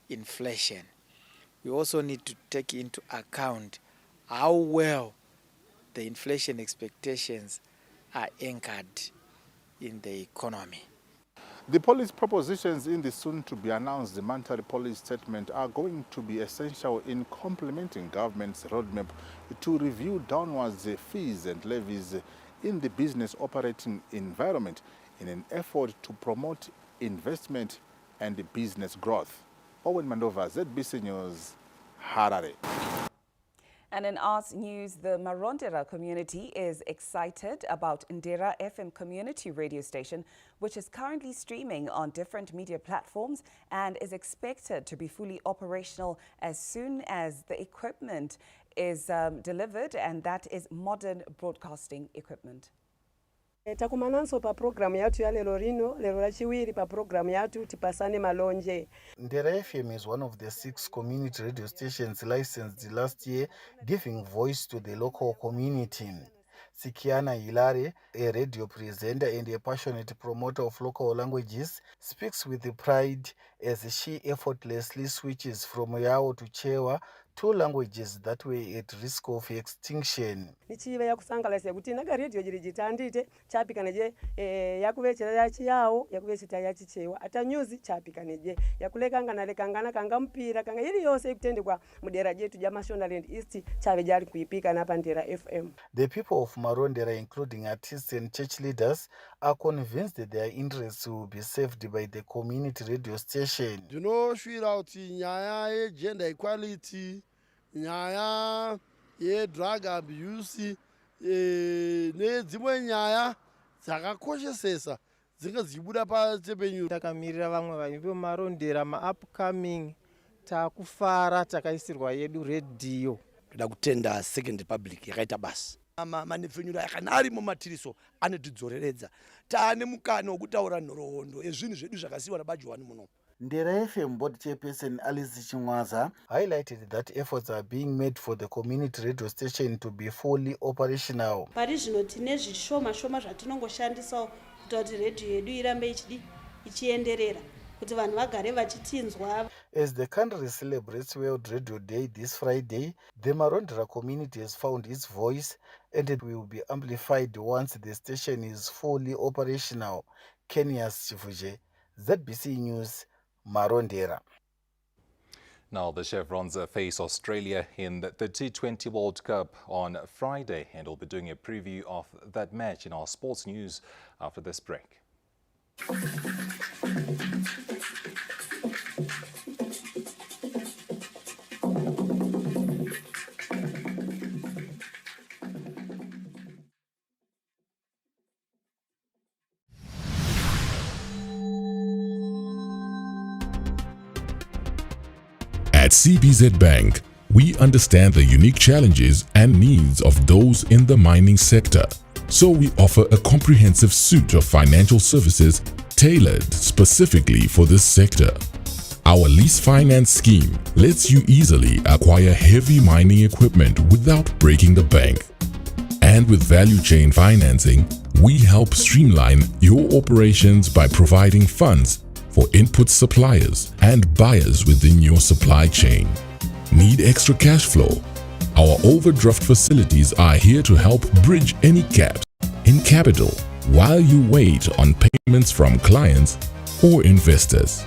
inflation. We also need to take into account how well the inflation expectations are anchored in the economy. The policy propositions in the soon-to-be-announced monetary policy statement are going to be essential in complementing government's roadmap to review downwards fees and levies in the business operating environment in an effort to promote investment and business growth. Owen Mandova, ZBC News, Harare. And in arts news, the Marondera community is excited about Ndera FM community radio station, which is currently streaming on different media platforms and is expected to be fully operational as soon as the equipment is delivered, and that is modern broadcasting equipment. Takumananso pa program yatu ya lero rino, lero lachiwiri pa program yatu tipasane malonje. Ndera FM is one of the 6 community radio stations licensed last year, giving voice to the local community. Sikiana Hilare, a radio presenter and a passionate promoter of local languages, speaks with pride as she effortlessly switches from Yao to Chewa, 2 languages that were at risk of extinction. Nichiva yakusangalasya kuti naga radio jiri jitandite chapikaneje yakuvechera yachiyao yakuvechita yachichewa ata news chapikaneje yakulekanga nalekangana kanga mpira kanga iri yose ikutendekwa mudera jetu ja Mashonaland East chave jali kuipika napa Ndera FM. The people of Marondera, including artists and church leaders, are convinced that their interests will be served by the community radio station. You know, nyaya gender equality, nyaya drug abuse, nedzimwe nyaya dzakakoshesesa dzinga dzibuda patepenyu. Takamirira vamwe vaimbi Marondera upcoming takufara takaisirwa yedu radio. Toda kutenda Second Republic yakaita basi. manepfenyuro kana ari mumatiriso anotidzoreredza taane mukana wokutaura nhoroondo ezvinhu zvedu zvakasiyiwa nabajuwani muno. Ndera FM board chairperson Alice Chimwaza highlighted that efforts are being made for the community radio station to be fully operational. Pari zvino tine zvishoma shoma zvatinongoshandisawo kuti radio yedu irambe ichienderera kuti vanhu vagare vachitinzwa. As the country celebrates World Radio Day this Friday, the Marondera community has found its voice and it will be amplified once the station is fully operational. Kenya's Chifuje, ZBC News, Marondera. Now the Chevrons face Australia in the T20 World Cup on Friday, and we'll be doing a preview of that match in our sports news after this break. At CBZ Bank, we understand the unique challenges and needs of those in the mining sector. So we offer a comprehensive suite of financial services tailored specifically for this sector. Our lease finance scheme lets you easily acquire heavy mining equipment without breaking the bank. And with value chain financing, we help streamline your operations by providing funds for input suppliers and buyers within your supply chain. Need extra cash flow? Our overdraft facilities are here to help bridge any gaps in capital while you wait on payments from clients or investors.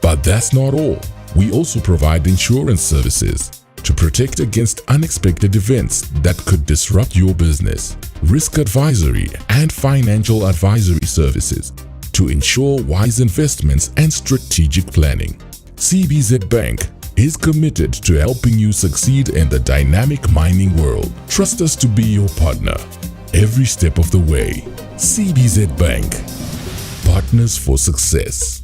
But that's not all. We also provide insurance services to protect against unexpected events that could disrupt your business, risk advisory and financial advisory services to ensure wise investments and strategic planning. CBZ Bank is committed to helping you succeed in the dynamic mining world. Trust us to be your partner every step of the way. CBZ Bank, partners for success.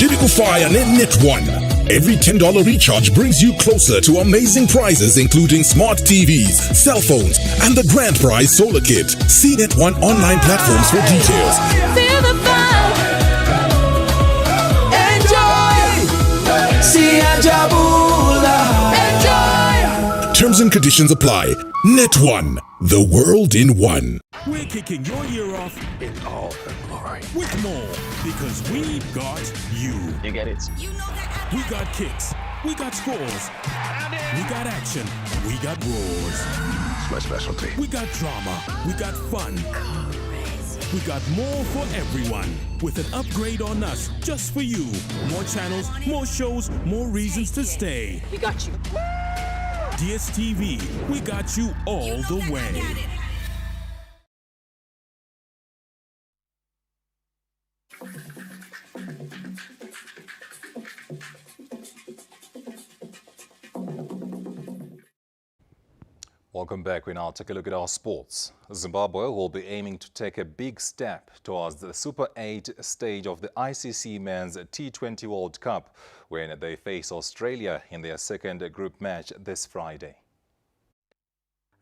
Jirico Fire Net 1. Every $10 recharge brings you closer to amazing prizes including smart TVs, cell phones, and the grand prize solar kit. See Net1 online platforms for details. Feel the vibe. Enjoy. See Enjoy. Terms and conditions apply. Net1, the world in one. We're kicking your year off in all her glory. With more, because we got you. You get it. We got kicks. We got scores. We got action. We got roars. It's my specialty. We got drama. We got fun. We got more for everyone. With an upgrade on us, just for you. More channels, more shows, more reasons to stay. We got you. DSTV, we got you all the way. Welcome back. We now take a look at our sports. Zimbabwe will be aiming to take a big step towards the Super 8 stage of the ICC Men's T20 World Cup when they face Australia in their second group match this Friday.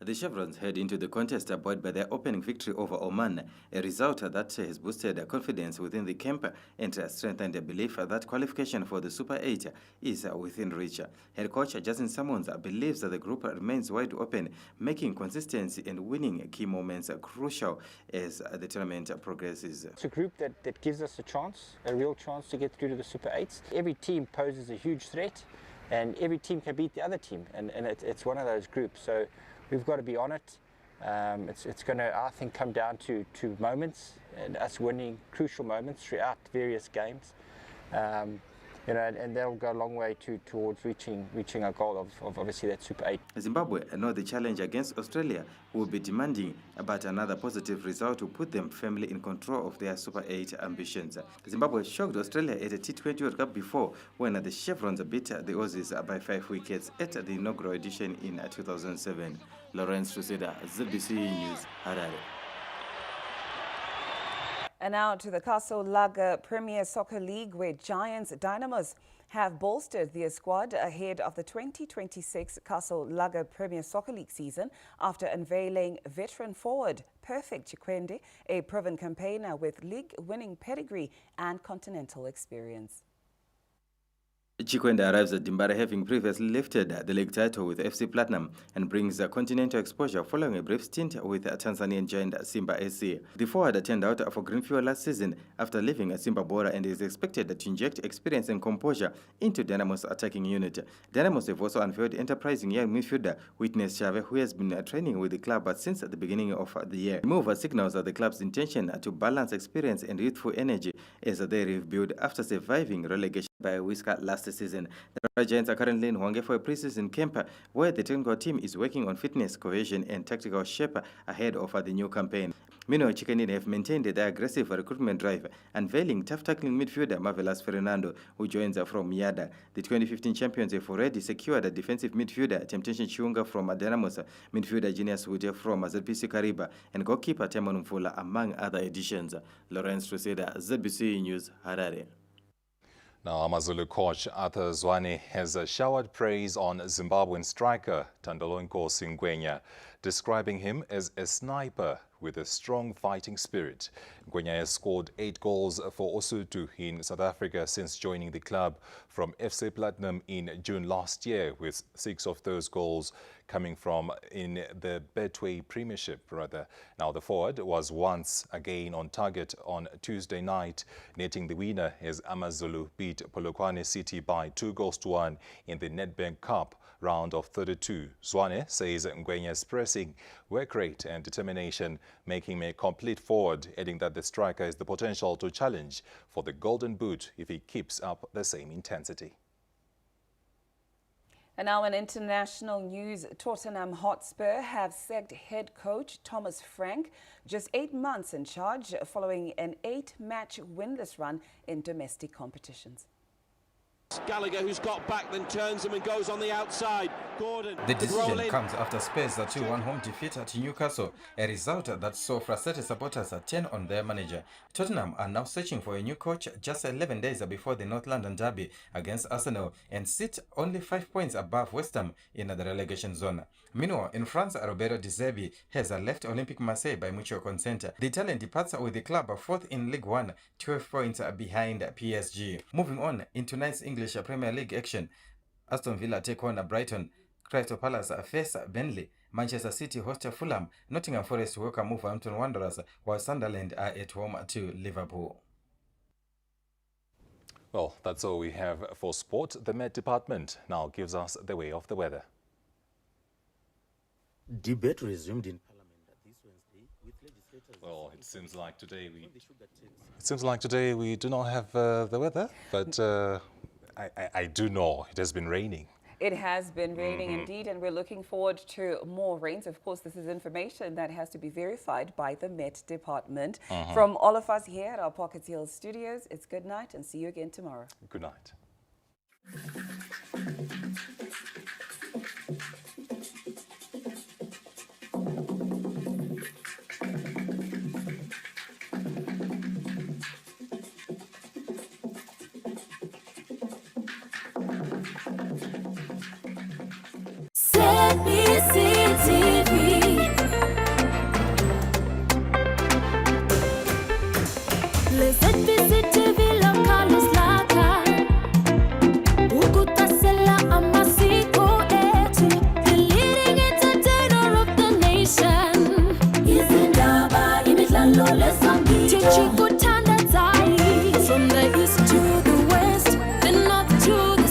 The Chevrons head into the contest buoyed by their opening victory over Oman, a result that has boosted confidence within the camp and strengthened the belief that qualification for the Super 8 is within reach. Head coach Justin Simmons believes that the group remains wide open, making consistency and winning key moments crucial as the tournament progresses. It's a group that gives us a real chance to get through to the Super 8s. Every team poses a huge threat and every team can beat the other team, and it's one of those groups. So we've got to be on it. It's going to, I think, come down to moments and us winning crucial moments throughout various games. And that'll go a long way towards reaching our goal of obviously that Super 8. Zimbabwe know the challenge against Australia will be demanding, but another positive result will put them firmly in control of their Super 8 ambitions. Zimbabwe shocked Australia at a T20 World Cup before when the Chevrons beat the Aussies by 5 wickets at the inaugural edition in 2007. Lawrence Ruseda, ZBC News, Harare. And now to the Castle Lager Premier Soccer League, where Giants Dynamos have bolstered their squad ahead of the 2026 Castle Lager Premier Soccer League season after unveiling veteran forward Perfect Chikwende, a proven campaigner with league-winning pedigree and continental experience. Chikwende arrives at Dimbara having previously lifted the league title with FC Platinum and brings continental exposure following a brief stint with Tanzanian giant Simba SC. The forward turned out for Greenfield last season after leaving Simba Bora and is expected to inject experience and composure into Dynamo's attacking unit. Dynamos have also unveiled enterprising young midfielder Witness Chave, who has been training with the club since the beginning of the year. The move signals the club's intention to balance experience and youthful energy as they rebuild after surviving relegation by Whisker last season. The Giants are currently in Hwange for a preseason camp where the technical team is working on fitness, cohesion and tactical shape ahead of the new campaign. Meanwhile, Chikenini have maintained their aggressive recruitment drive, unveiling tough tackling midfielder Marvelous Fernando, who joins from Yada. The 2015 champions have already secured a defensive midfielder Temptation Chiunga from Dynamos, midfielder Genius Wute from ZBC Kariba, and goalkeeper Temon Mfula, among other additions. Lawrence Truseda, ZBC News, Harare. Now, Amazulu coach Arthur Zwane has showered praise on Zimbabwean striker Tandalo Nkosi Ngwenya, describing him as a sniper with a strong fighting spirit. Ngwenya has scored 8 goals for Osutu in South Africa since joining the club from FC Platinum in June last year, with 6 of those goals coming from in the Betway Premiership, rather. Now, the forward was once again on target on Tuesday night, netting the winner as Amazulu beat Polokwane City by 2-1 in the Nedbank Cup round of 32. Zwane says Ngwenya's pressing, work rate and determination make him a complete forward, adding that the striker has the potential to challenge for the Golden Boot if he keeps up the same intensity. And now in international news, Tottenham Hotspur have sacked head coach Thomas Frank just 8 months in charge following an 8-match winless run in domestic competitions. Gallagher, who's got back, then turns him and goes on the outside. Gordon. The decision comes after Spurs' 2-1 home defeat at Newcastle, a result that saw frustrated supporters turn on their manager. Tottenham are now searching for a new coach just 11 days before the North London derby against Arsenal and sit only 5 points above West Ham in the relegation zone. Meanwhile, in France, Roberto De Zerbi has left Olympique Marseille by mutual consent. The Italian departs with the club 4th in Ligue 1, 12 points behind PSG. Moving on, in tonight's English Premier League action, Aston Villa take on Brighton, Crystal Palace face Burnley, Manchester City host Fulham, Nottingham Forest welcome Wolverhampton Wanderers, while Sunderland are at home to Liverpool. Well, that's all we have for sport. The Met Department now gives us the way of the weather. Debate resumed in Parliament this Wednesday with legislators. Well, it seems like today we do not have the weather, but I do know it has been raining. It has been raining indeed, and we're looking forward to more rains. Of course, this is information that has to be verified by the Met Department. From all of us here at our Pocket Hill studios, it's good night and see you again tomorrow. Good night. Teaching